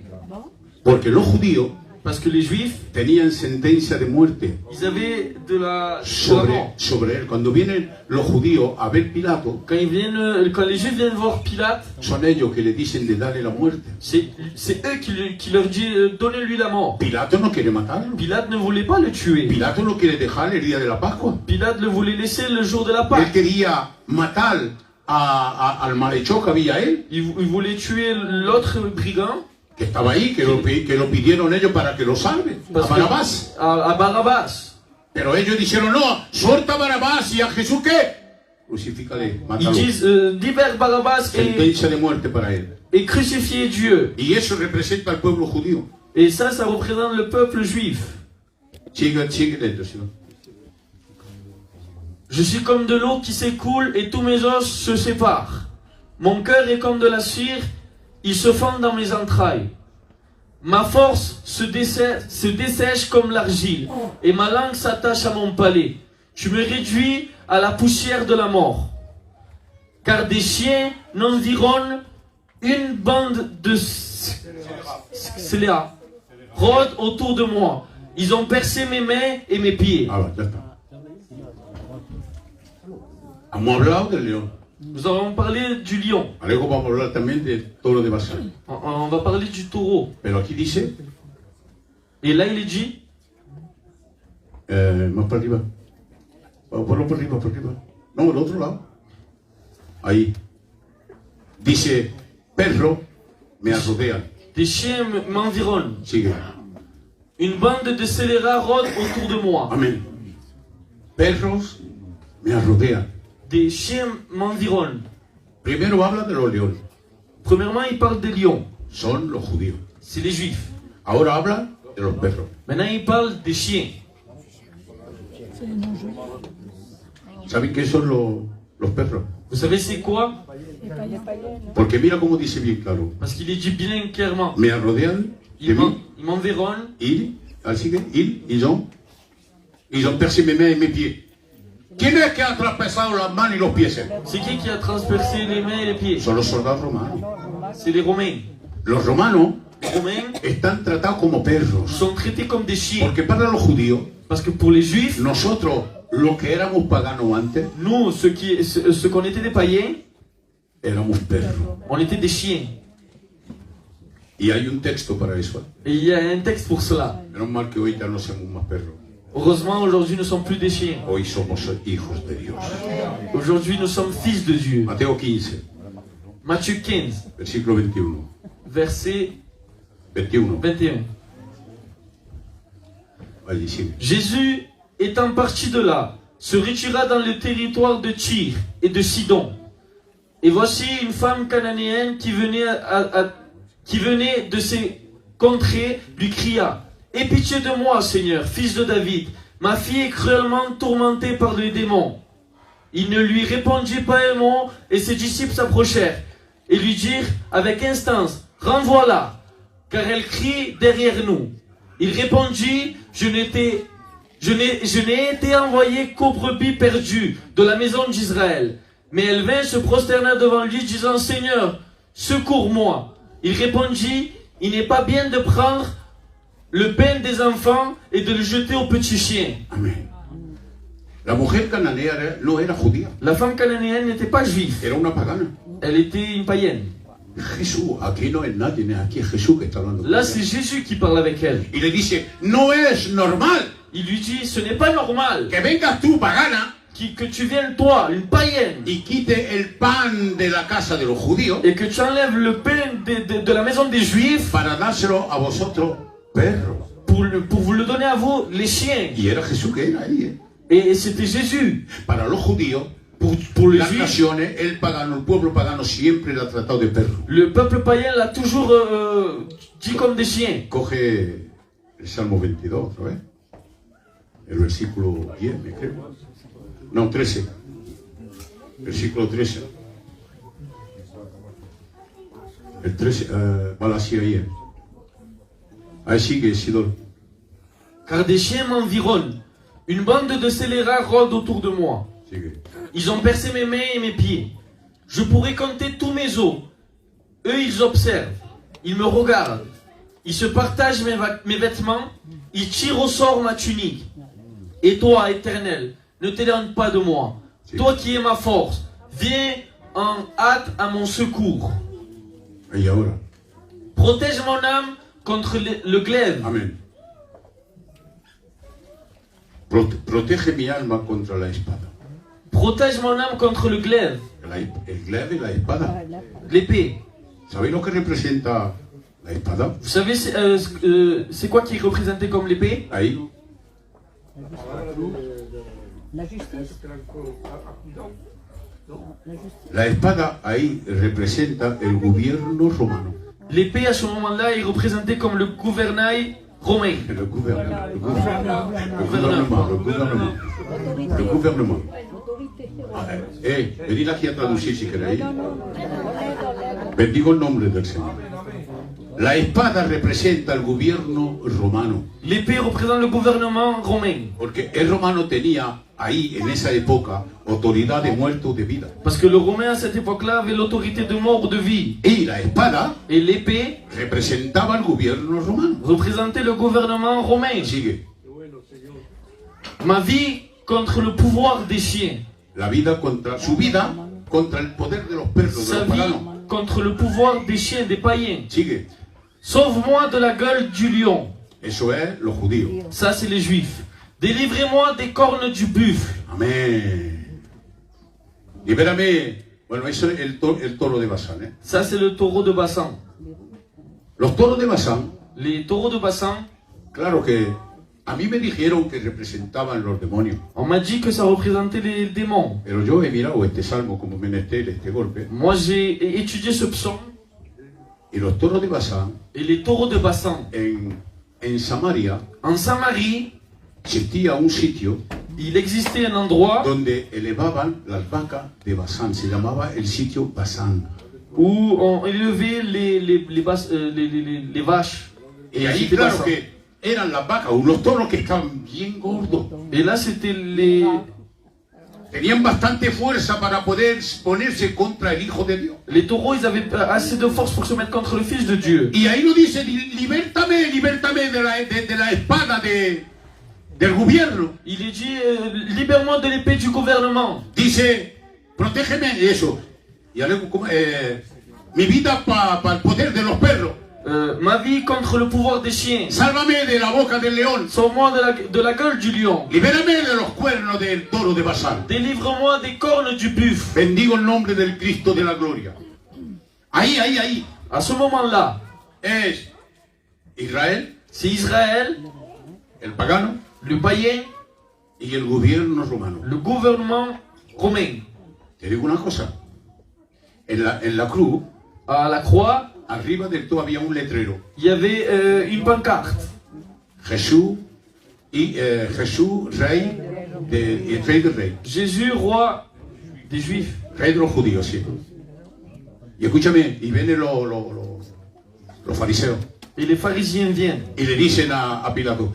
Porque los judíos Parce que les Juifs, tenían sentencia de muerte ils avaient de la mort. sobre él. Cuando vienen los judíos a ver Pilato, Quand les Juifs viennent voir Pilate, son ellos que le dicen de darle la muerte. c'est eux qui leur disent donnez-lui la mort. Pilato no quiere matarlo. Pilate ne voulait pas le tuer. Pilato no quiere dejar el día de la Pascua. Pilate le voulait laisser le jour de la Él Pâque. quería matar al malhechor que había él, Il voulait tuer l'autre brigand que estaba ahí, que lo pidieron ellos para que lo salve, a parce que- Barabás. à Barabbas. Pero ellos dijeron, no, suelta a Barabás y a Jesús, ¿qué? Crucifícale, Ils mátalo. disent libère Barabbas Sentencia de muerte para él. et crucifiez Dieu. Y eso representa al pueblo judío. Et ça représente le peuple juif. Sigue leyendo, señor. Je suis comme de l'eau qui s'écoule et tous mes os se séparent. Mon cœur est comme de la cire, il se fond dans mes entrailles. Ma force se dessèche comme l'argile, et ma langue s'attache à mon palais. Tu me réduis à la poussière de la mort. Car des chiens n'environnent, une bande de scélérats rôde autour de moi. Ils ont percé mes mains et mes pieds. Ah, ya está. Hemos hablado del león. Nous avons parlé du lion. Luego vamos a hablar también de toro de Basán. On va parler du taureau. Pero aquí dice, Et là, il est dit, más para arriba. Ponlo por arriba, por arriba. No, al otro lado. Ahí. Dice, perro me rodean. des chiens m'environnent. Sigue. Une bande de scélérats rôde autour de moi. Amén. Perros me rodean. Des chiens m'environnent. Primero habla de los leones. Premièrement, il parle des lions. Son los judíos. C'est les juifs. Ahora habla de los perros. Maintenant, il parle des chiens. ¿Saben qué son los perros? Vous savez c'est quoi? Porque mira cómo dice bien claro. Parce qu'il est dit bien clairement. Me rodean de mí. Ils m'environnent. Así que ils ont percé mes mains et mes pieds. ¿Quién es que ha traspasado las manos y los pies? C'est qui a transpercé les mains et les pieds? Son los soldados romanos. C'est les Romains. Los romanos Les Romains están tratados como perros. sont traités comme des chiens. Porque para los judíos, Parce que pour les juifs, nosotros, los que éramos paganos antes, nous, ceux qu'on était des païens, éramos perros. on était des chiens. Y hay un texto para eso. Et il y a un texte pour cela. Menos mal que hoy ya no somos más perros. Heureusement, aujourd'hui, nous ne sommes plus des chiens. Hoy somos hijos de Dios. Aujourd'hui, nous sommes fils de Dieu. Mateo 15, Matthieu 15, versículo 21. verset 21. 21. Allí sigue. Jésus, étant parti de là, se retira dans le territoire de Tyr et de Sidon. Et voici une femme cananéenne qui venait de ces contrées lui cria: « Aie pitié de moi, Seigneur, fils de David, ma fille est cruellement tourmentée par les démons. » Il ne lui répondit pas un mot, et ses disciples s'approchèrent et lui dirent avec instance: « Renvoie-la, car elle crie derrière nous. » Il répondit: « Je n'ai été envoyé qu'aux brebis perdues de la maison d'Israël. » Mais elle vint se prosterner devant lui, disant: « Seigneur, secours-moi. » Il répondit: « Il n'est pas bien de prendre le pain des enfants et de le jeter aux petits chiens. » Amén. La mujer cananea no era judía, La femme cananéenne n'était pas juive, era una pagana. elle était une païenne. Jesús, aquí no es nadie, aquí es Jesús que está hablando. con Là, ella. c'est Jésus qui parle avec elle. Y le dice, no es normal Il lui dit: « Ce n'est pas normal que vengas tú, pagana, que tu viennes, toi, une païenne, y quite el pan de la casa de los judíos et que tu enlèves le pain de la maison des Juifs para dárselo a vosotros, perros. pour vous le donner à vous, les chiens. » Y era Jesús que era ahí. Et c'était Jésus. Para los judíos, Pour les las Juifs, naciones, el pagano, el pueblo pagano siempre la ha tratado de perro. le peuple païen l'a toujours dit comme des chiens. Coge el Salmo 22 otra vez. El versículo 10, me creo. No, 13. Versículo 13. El 13, vale así ahí. Ahí sigue, Sidor. Car des chiens m'environnent. Une bande de scélérats rôde autour de moi. Sigue. Ils ont percé mes mains et mes pieds. Je pourrais compter tous mes os. Eux, ils observent. Ils me regardent. Ils se partagent mes vêtements. Ils tirent au sort ma tunique. Et toi, Éternel, ne t'éloigne pas de moi. Toi qui es ma force, viens en hâte à mon secours. Y ahora. Protège mon âme contre le glaive. Amén. Protege mi alma contra la espada. Protège mon âme contre le glaive. El glaive y la espada. L'épée. ¿Sabéis lo que representa la espada? Vous savez, c'est quoi qui est représenté comme l'épée? Ahí. La justice. La espada ahí representa el gobierno romano. L'épée à ce moment-là est représentée comme le gouvernail romain. Le gouvernement. Le gouvernement. Venid aquí a traducir si queréis. Bendigo el nombre del Señor. La espada representa el gobierno romano, L'épée représente le gouvernement romain. porque el romano tenía ahí, en esa época, autoridad de muerto o de vida. Parce que le romain à cette époque-là avait l'autorité de mort ou de vie. Y la espada Et l'épée representaba el gobierno romano. représentait le gouvernement romain. Sigue. Ma vie contre le pouvoir des chiens. La vida contra su vida contra el poder de los perros, de Sa los vie paganos. contre le pouvoir des chiens, des païens. Sigue. Sauve-moi de la gueule du lion. Eso es los judíos. Ça, c'est les juifs. Délivrez-moi des cornes du buffle. Amén. Libérame. Bueno, eso es el toro de Basán. ¿eh? Ça, c'est le taureau de Bassan. Los toros de Basán, Les taureaux de Bassan, claro que a mí me dijeron que representaban los demonios. on m'a dit que ça représentait les démons. Pero yo he mirado este salmo como menester, este golpe. Moi, j'ai étudié ce psaume. Y los toros de Basán, Et les taureaux de Bassan. en Samaria, En Samarie, existía un sitio il existait un endroit donde elevaban las vacas de Basán. Se llamaba el sitio Basán. où on élevait les vaches. Y ahí, C'était claro Bassan. que eran las vacas, unos toros que estaban bien gordos. Et là, c'était les Tenían bastante fuerza para poder ponerse contra el Hijo de Dios. taureaux, ils avaient assez de force pour se mettre contre le Fils de Dieu. Y ahí lo dice, libértame, libértame de la espada del gobierno. Il est dit, libère-moi de l'épée du gouvernement. Dice, protégeme de eso. Y luego, mi vida para el poder de los perros. Ma vie contre le pouvoir des chiens. Sálvame de la boca del león. Sauve-moi de la gueule du lion. Libérame de los cuernos del toro de Basán. Délivre-moi des cornes du buffle. Bendigo el nombre del Cristo de la gloria. Ahí. À ce moment-là, Es Israel, c'est Israël, el pagano le païen, y el gobierno romano. le gouvernement romain. Te digo una cosa. En la cruz, À la croix, arriba del todo había un letrero. il y avait une pancarte. Jesús, rey de rey. Jésus, roi des Juifs. Rey de los judíos, sí. Y escúchame, y vienen los fariseos. Et les pharisiens viennent. Y le dicen a Pilato,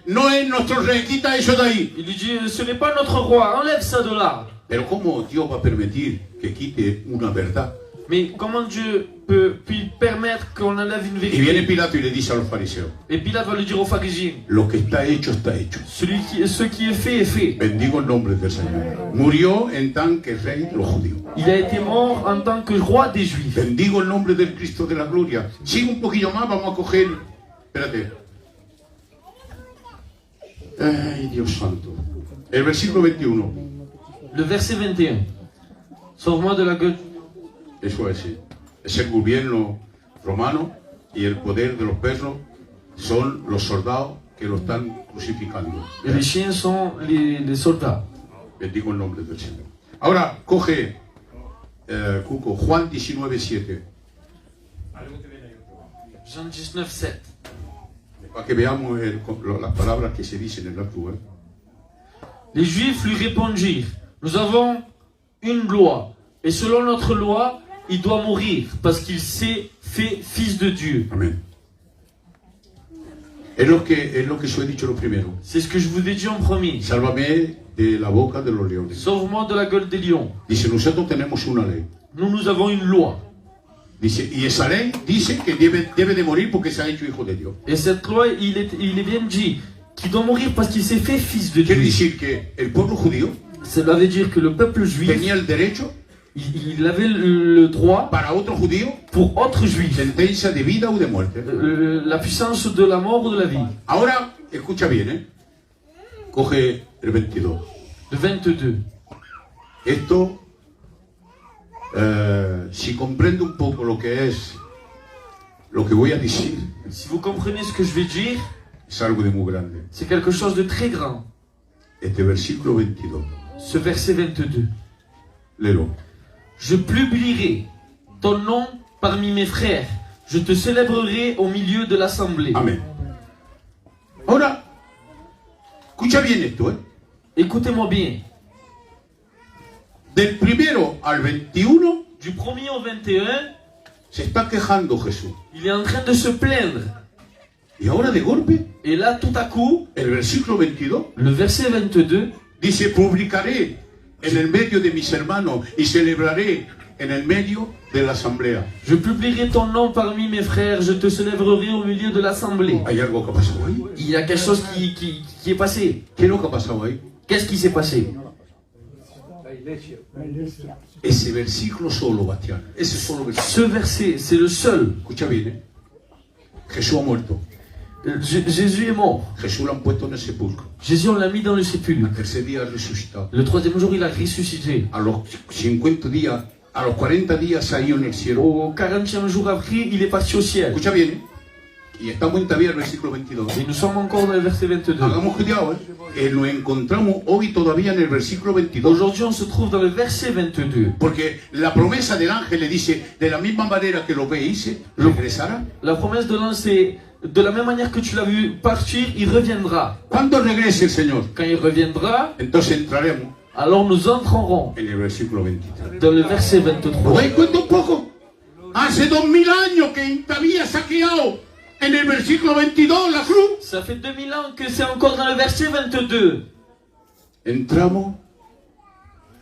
no es nuestro rey, quita eso de ahí. Il lui dit, ce n'est pas notre roi, enlève ça de là. Pero ¿cómo Dios va a permitir que quite una verdad? Mais comment Dieu peut permettre qu'on enlève une Y viene vérité? Pilato y le dice a los fariseos, Et Pilate va lui dire aux pharisiens, lo que está hecho, está hecho. ce qui est fait est fait. Bendigo el nombre del Señor. Murió en tant que rey de los judíos. Il a été mort en tant que roi des Juifs. Bendigo el nombre del Cristo de la gloria. Sigue un poquillo más, vamos a coger. Espérate. Ay, Dios santo. El versículo 21. Le verset 21. Sauve-moi de la gueule. Eso es, sí. Es el gobierno romano y el poder de los perros son los soldados que lo están crucificando. Et les chiens sont les soldats. Bendigo el nombre del Señor. Ahora coge, Cuco, Juan 19:7, Jean 19, 7. para que veamos las palabras que se dicen en la cruz. Les Juifs lui répondirent, nous avons une loi, et selon notre loi, il doit mourir, parce qu'il s'est fait fils de Dieu. Amén. Es lo que yo he dicho lo primero. C'est ce que je vous ai dit en premier. Sálvame de la boca de los leones. Sauve-moi de la gueule des lions. Dice, nosotros tenemos una ley. Nous avons une loi. Dice, y esa ley dice que debe de morir porque se ha hecho hijo de Dios. Et cette loi, il est bien dit qu'il doit mourir parce qu'il s'est fait fils de Quiere Dieu. decir que el pueblo judío Cela veut dire que le peuple juif, tenía el derecho il avait le droit para otro judío, pour autres juifs, sentencia de vida o de muerte. la puissance de la mort ou de la vie. Ahora, escucha bien, coge el 22. Le 22. Esto, si comprende un poco lo que voy a decir, Si vous comprenez ce que je vais dire, es algo de muy grande. c'est quelque chose de très grand. Este versículo 22, Ce verset 22. léelo. Je publierai ton nom parmi mes frères. Je te célébrerai au milieu de l'assemblée. Amén. Ahora, escucha bien esto, Écoutez-moi bien. Del primero al 21, Du 1er au 21, Se está quejando Jesús. Il est en train de se plaindre. Y ahora de golpe, Et là, tout à coup, el versículo 22 le verset 22, dice, publicaré en el medio de mis hermanos y celebraré en el medio de la asamblea. je publierai ton nom parmi mes frères, je te célébrerai au milieu de l'assemblée. ¿Hay algo que ha pasado ahí? Il y a quelque chose qui est passé. ¿Qué es lo que ha pasado ahí? Qu'est-ce qui s'est passé? Ese versículo solo, Bastián. Ese solo versículo. Ce verset, c'est le seul. Escucha bien, ¿eh? Jesús ha muerto. Jésus est mort. Jesús lo han puesto en el sepulcro. Jésus, on l'a mis dans le sépulcre. Al tercer día ha resucitado. Le troisième jour, il a ressuscité. A los 50 días, a los 40 días ha ido en el cielo. Au 40e jour après, il est parti au ciel. Escucha bien, ¿eh? Y estamos todavía en el versículo 22. Et nous sommes encore dans le verset 22. Hagamos cuidado, ¿eh? Nos encontramos hoy todavía en el versículo 22. Aujourd'hui, on se trouve dans le verset 22. Porque la promesa del ángel le dice, de la misma manera que lo veis, regresará. La promesse de l'ange, c'est de la même manière que tu l'as vu partir, il reviendra. Cuando regrese el Señor, Quand il reviendra, entonces entraremos alors nous entrerons en el versículo 23. dans le verset ¿Os 23. dais cuenta un poco? Hace 2000 años que te había saqueado en el versículo 22 la cruz. Ça fait 2000 ans que c'est encore dans le verset 22. Entramos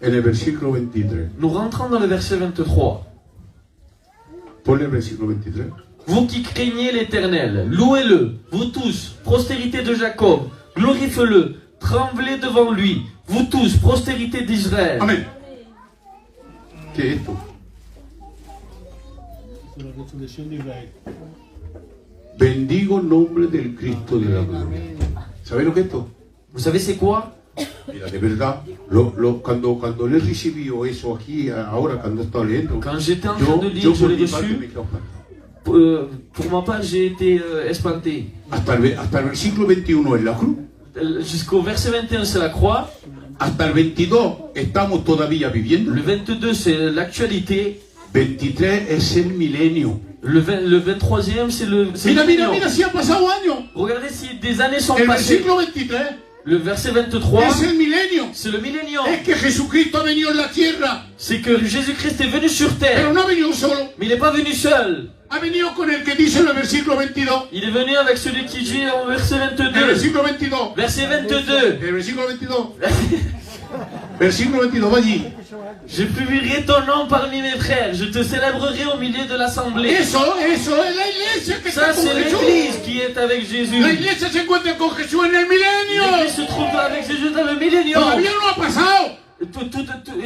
en el versículo 23. Nous rentrons dans le verset 23. Ponle el versículo 23. Vous qui craignez l'Éternel, louez-le, vous tous, postérité de Jacob, glorifiez-le, tremblez devant lui, vous tous, postérité d'Israël. Amén. ¿Qué es esto? La resurrección de Israel. Bendigo el nombre del Cristo de la gloria. ¿Sabéis lo que es esto? Vous savez c'est quoi? Mira, de verdad, cuando le recibió eso aquí, ahora cuando estaba leyendo, Quand j'étais en train de lire, je por l'ai mi parte reçu. me quedo espantado. Pour ma part, j'ai été espanté. Hasta el versículo 21 es la cruz. Jusqu'au verset 21, c'est la croix. Hasta el 22 estamos todavía viviendo. Le 22, c'est l'actualité. 23 es el milenio. Le 23e, c'est le Mira, millénium. mira, si han pasado años. Regardez si des années sont El passées. versículo 23 Le verset 23, es el milenio. c'est le millénium. Es que Jesucristo ha venido en la tierra, C'est que Jésus-Christ est venu sur terre. pero no ha venido solo. Mais il n'est pas venu seul. Ha venido con el que dice en el versículo 22. Il est venu avec celui qui dit au verset El 22. versículo 22. Verset 22. El versículo 22. Versículo 22, va allí. Je publierai ton nom parmi mes frères. Je te célébrerai au milieu de l'assemblée. Eso es la iglesia que Ça, está c'est con Jesús. l'église qui est avec Jésus. La iglesia se encuentra con Jesús en el milenio. L'église se trouve avec Jésus dans le millénium. Todavía no ha pasado.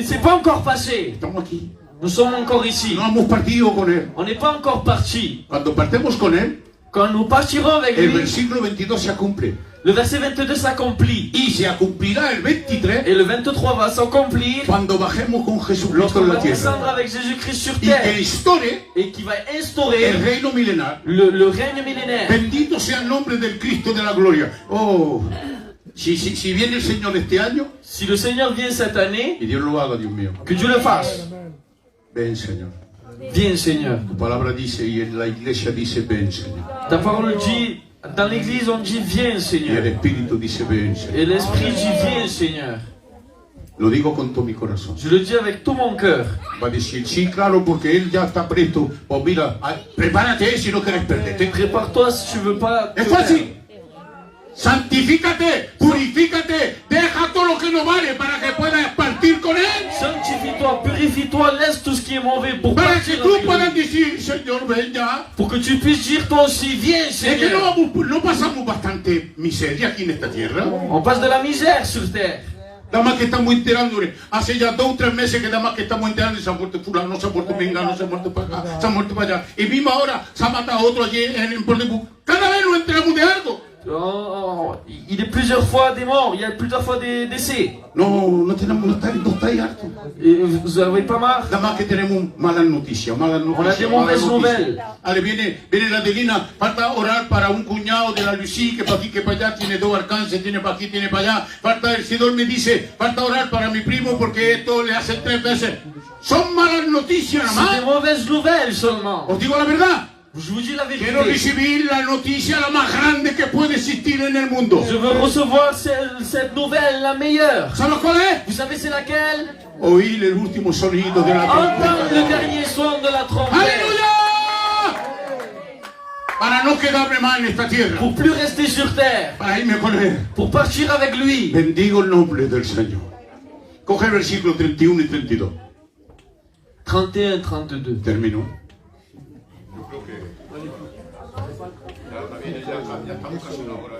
C'est pas encore passé. Estamos aquí. Nous sommes encore ici. No hemos partido con él. On n'est pas encore parti. Cuando partemos con él, Quand nous partirons avec el lui, versículo 22 se cumple. le verset 22 s'accomplit. Y se cumplirá el 23 Et le 23 va s'accomplir cuando bajemos con Jesucristo lorsqu'on en la va descendre tierra. avec Jésus-Christ sur Y que terre. instaure Et qui va el instaurer reino milenar. le règne millénaire. Bendito sea el nombre del Cristo de la gloria. Oh, si viene el Señor este año, Si le Seigneur vient cette année, y Dios lo haga, Dios mío. que Dieu le fasse. Ven, Señor. Viens, Seigneur. Tu palabra dice y en la iglesia dice ven, Señor. Ta parole dit, dans l'église on dit viens, Y el Seigneur. Espíritu dice ven, Señor. Et l'Esprit dit viens, Seigneur. Lo digo con todo mi corazón. Je le dis avec tout mon cœur. Va a decir, sí, claro, porque Él ya está presto. Pues mira, prepárate si no quieres perderte. Prépare-toi si tu veux pas. Es fácil. Santifícate, purifícate, deja todo lo que no vale para que puedas partir con Él. Sanctifie-toi, purifie-toi, laisse tout ce qui est mauvais pour Para que partir tú avec puedas lui. decir, Señor, ven ya. Pour que tu puisses dire toi aussi viens, Es que Seigneur. no pasamos bastante miseria aquí en esta tierra. On passe de la misère sur terre. Nada más que estamos enterando, hace ya 2 o 3 meses que nada más que estamos enterando y se ha muerto fulano, se ha muerto mengano, se ha muerto para acá, se ha muerto para allá. Y mismo ahora se ha matado otro allí en Portebú. Cada vez nos enteramos de algo. Il est plusieurs fois des morts, il y a plusieurs fois des décès. No estáis hartos. Et vous avez pas marre? Nada más que tenemos malas noticias, malas On a noticias. des malas mauvaises noticias. nouvelles. Ale, viene la delina, falta orar para un cuñado de la Lucy, que para aquí, que para allá, tiene 2 alcances, tiene para aquí, tiene para allá. Falta el Sidor me dice, falta orar para mi primo porque esto le hace 3 veces. Son malas noticias, nada C'est des más. mauvaises nouvelles seulement. Os digo la verdad. Je vous dis la Quiero vérité. recibir la noticia la más grande que puede existir en el mundo. Je veux recevoir cette nouvelle, la meilleure. ¿Sabes cuál es? Vous savez c'est laquelle? Oír el último sonido de la Entendre trompeta. le dernier son de la trompette. ¡Aleluya! para no quedarme más en esta tierra, pour plus rester sur terre, para irme con Él. pour partir avec lui. Bendigo el nombre del Señor. Coge el versículo 31 y 32. 31, 32. Termino. Yo creo que ya viene, ya estamos casi una hora.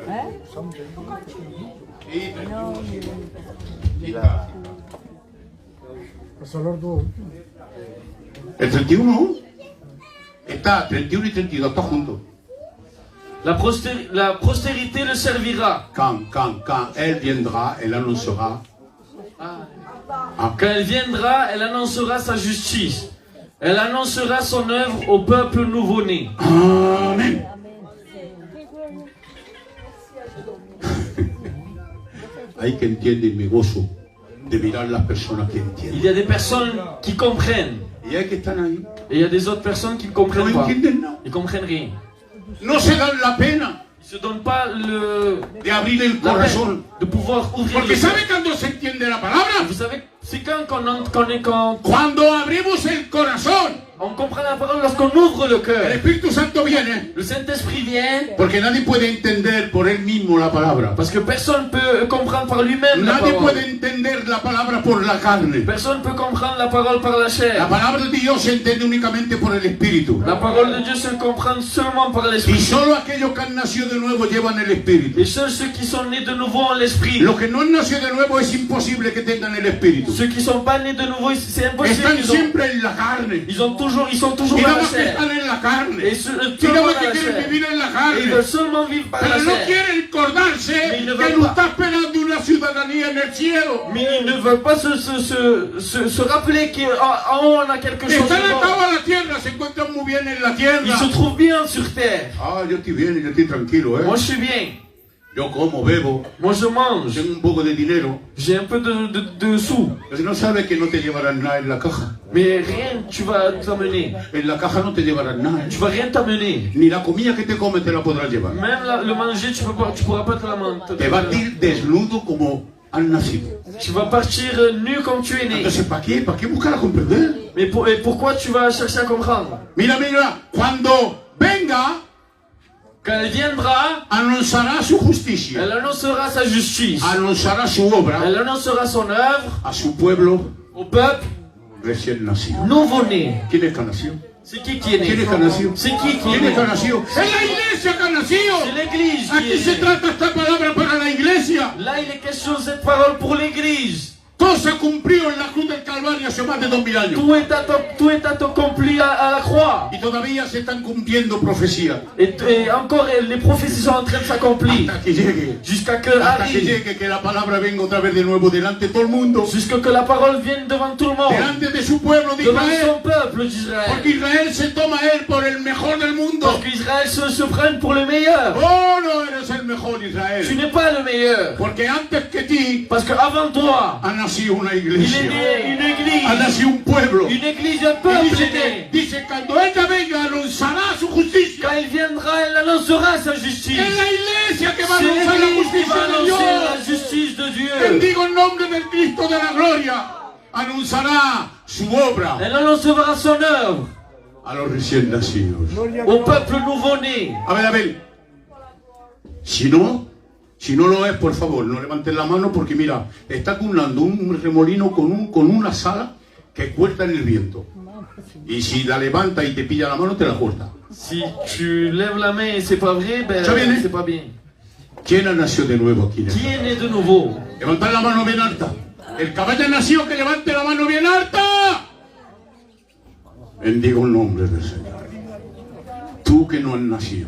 Sí, 31. Sí, está. El 31 está, 31 y 32, está juntos. La postérité le servira. Quand elle viendra, elle annoncera. Quand elle viendra, elle annoncera sa justice. Elle annoncera son œuvre au peuple nouveau-né. Amén. Hay que entienden mi gozo de mirar las personas que Il entienden. y a des personnes qui comprennent. Y hay que están ahí. Et il y a des autres personnes qui ne No comprennent pas. entienden nada. Ils comprennent rien. No se dan la pena Ils ne se donnent pas de abrir el la corazón. peine de pouvoir ouvrir Porque le cœur. ¿sabe cuando se entiende la palabra? Vous savez, c'est quand Cuando abrimos el corazón. on comprend la parole, lorsqu'on ouvre le El cœur. Espíritu Santo viene. Le Saint-Esprit vient Porque nadie puede entender por él mismo la palabra. parce que personne ne peut comprendre par lui-même la Nadie parole. puede entender la palabra por la carne. Personne ne peut comprendre la parole par la La chair. palabra de Dios se entiende únicamente por el Espíritu. La parole de Dieu se comprend seulement par Y l'Esprit. solo aquellos que han nacido de nuevo llevan el Espíritu. Et seuls ceux qui sont nés de nouveau ont l'Esprit. Los que no han nacido de nuevo es imposible que tengan el Espíritu. Ceux qui ne sont pas nés de nouveau, c'est impossible. Están siempre en la carne. Ils sont toujours Y dans nada la más que chair. están en la carne. Et Y seulement nada dans más que la quieren chair. vivir en la Et ils carne. veulent seulement vivre par la Pero no chair. quieren acordarse Mais no que van nos pa- está esperando una ciudadanía en el cielo. Mais ils ne veulent pas se rappeler qu'en haut on a quelque chose Están de bon. atados a la tierra, se encuentran muy bien en la Ils tierra. se trouvent bien sur terre. Ah, yo estoy bien, yo estoy tranquilo, Moi je suis bien. Yo como, bebo, Moi je mange. tengo un poco de dinero. J'ai un peu de sous. Pero no sabes que no te llevarán nada en la caja. Mais rien tu vas t'amener. En la caja no te llevarán nada. Tu vas rien t'amener. Ni la comida que te comes te la podrás llevar. Même le manger, tu pourras pas te la manger. Te vas a ir desnudo como han nacido. Tu vas partir nu comme tu es né. Entonces, ¿para qué? ¿Para qué buscar a comprender? Mais et pourquoi tu vas chercher à comprendre? Mira, mira, cuando venga, Quand elle viendra, anunciará su justicia, elle annoncera sa justice. anunciará su obra Elle annoncera son œuvre a su pueblo au peuple recién nacido. nouveau-né. ¿Quién es que ha nacido? C'est qui est né? ¿Quién es que ha nacido? C'est qui est ¿Quién es que ha né? nacido? Es la iglesia que ha nacido. C'est l'église Aquí qui se est née. trata esta palabra para la iglesia. Là, il est question de cette parole pour l'église. Todo se cumplió en la cruz del Calvario hace más de 2000 años. Tout est accompli à la croix. Y todavía se están cumpliendo profecías. Et encore, les prophéties sont en train de s'accomplir. Hasta que llegue. Jusqu'à que Hasta que arrive. llegue, que la palabra venga otra vez de nuevo delante de todo el mundo. Jusqu'à que la parole vienne devant tout le monde. Delante de su pueblo de Devant Israel. son peuple d'Israël. Porque Israel se toma a él por el mejor del mundo. Parce qu'Israël se prenne pour le meilleur. Oh, no eres el mejor Tu Israel. n'es pas le meilleur. Porque antes que ti Parce qu'avant toi, ha nacido una il est iglesia. né une Ha église. nacido un pueblo. Une église, un Y peuple dice, est né. dice, cuando ella venga, anunciará su justicia. Quand il viendra, elle annoncera sa justice. Es la iglesia que va a C'est anunciar la l'église qui justicia va de annoncer la Dios. justice de Dieu. Bendigo el nombre del Cristo de la gloria. Anunciará su obra Elle annoncera son œuvre a los recién nacidos. au peuple nouveau-né. A ver. Si no lo es, por favor, no levanten la mano porque mira, está acumulando un remolino con una sala que corta en el viento. Y si la levanta y te pilla la mano, te la corta. Si tu lèves la main et c'est pas vrai, ben Ça vient, hein? c'est pas bien. ¿Quién ha nacido de nuevo aquí? Qui est né de nouveau? Levantad la mano bien alta. El que haya nacido, que levante la mano bien alta. Bendigo el nombre del Señor. Tú que no has nacido,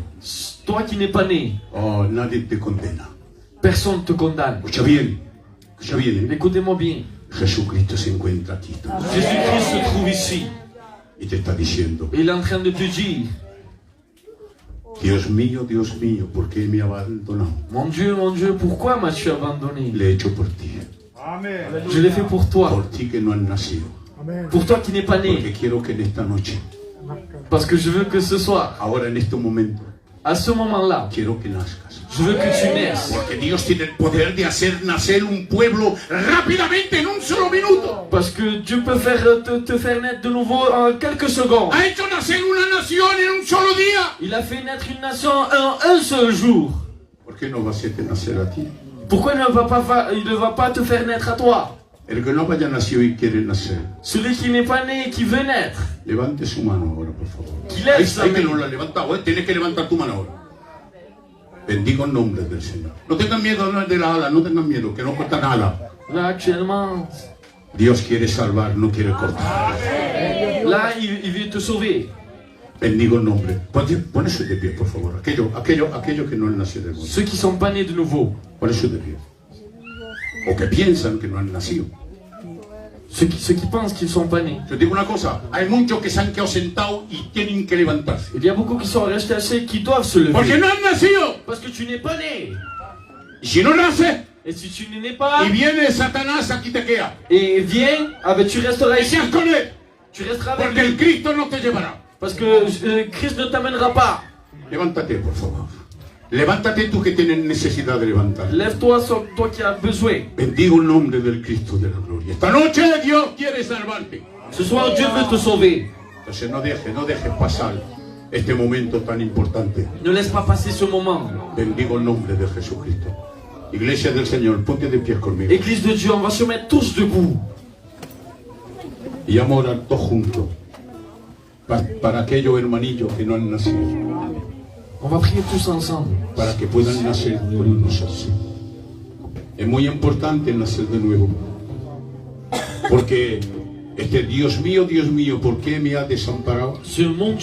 Toi qui n'es pas né, oh, nadie te condena. personne ne te condamne. Escucha bien, ¿eh? Écoutez-moi bien. Jesucristo se encuentra aquí Jésus-Christ se trouve ici. y te está diciendo, Et il est en train de te dire, Dios mío, ¿por qué me has abandonado? mon Dieu, pourquoi m'as-tu abandonné? Le he hecho por ti, Je l'ai fait pour toi. por ti que no has nacido, Pour toi qui n'es pas porque né. quiero que en esta noche, Parce que je veux que ce soir, ahora en este momento, À ce moment-là, quiero que nazcas. je veux que tu naisses. Porque Dios tiene el poder de hacer nacer un pueblo rápidamente en un solo minuto. Parce que Dieu peut te faire naître de nouveau en quelques secondes. Ha hecho nacer una nación en un solo día. Il a fait naître une nation en un seul jour. ¿Por qué no va a hacerte nacer a ti? Pourquoi il ne va pas te faire naître à toi? El que no haya nacido y quiere nacer, Celui qui n'est pas né et qui veut naître, levante su mano ahora, por favor. qu'il lève sa Ahí que main. no la ha levantado, tienes que levantar tu mano ahora. Bendigo el nombre del Señor. No tengan miedo de la ala, no tengan miedo, que no corta nada. Là, actuellement, Dios quiere salvar, no quiere cortar. là, il veut te sauver. Bendigo el nombre. Poneos de pie, por favor. Aquello que no han nacido de nuevo. Ceux qui sont pas nés de nouveau, Poneos de pie. O que piensan que no han nacido. ceux qui pensent qu'ils sont pas nés. Yo digo una cosa, hay muchos que se han quedado sentados y tienen que levantarse. Il y a beaucoup qui sont restés assis qui doivent se Porque lever. no han nacido. Parce que tu n'es pas né. Y si no nace, Et si tu n'es pas, y viene Satanás, aquí te queda. et viens, tu resteras Y ici. seas con él, Tu resteras avec porque el lui. Cristo no te llevará. Parce que Christ ne t'amènera pas. Levántate, por favor. Levántate tú que tienes necesidad de levantar. Lève-toi, toi qui as besoin. Bendigo el nombre del Cristo de la gloria. Esta noche Dios quiere salvarte. Ce soir, Dieu veut te sauver. Entonces no dejes pasar este momento tan importante. Ne laisse pas passer ce moment. Bendigo el nombre de Jesucristo. Iglesia del Señor, ponte de pies conmigo. Église de Dieu, on va se mettre tous debout. Y vamos a orar todos juntos para aquellos hermanillos que no han nacido, On va prier tous ensemble. para que puedan nacer con nosotros. Es muy importante nacer de nuevo, porque Dios mío, ¿por qué me has desamparado? Ce monde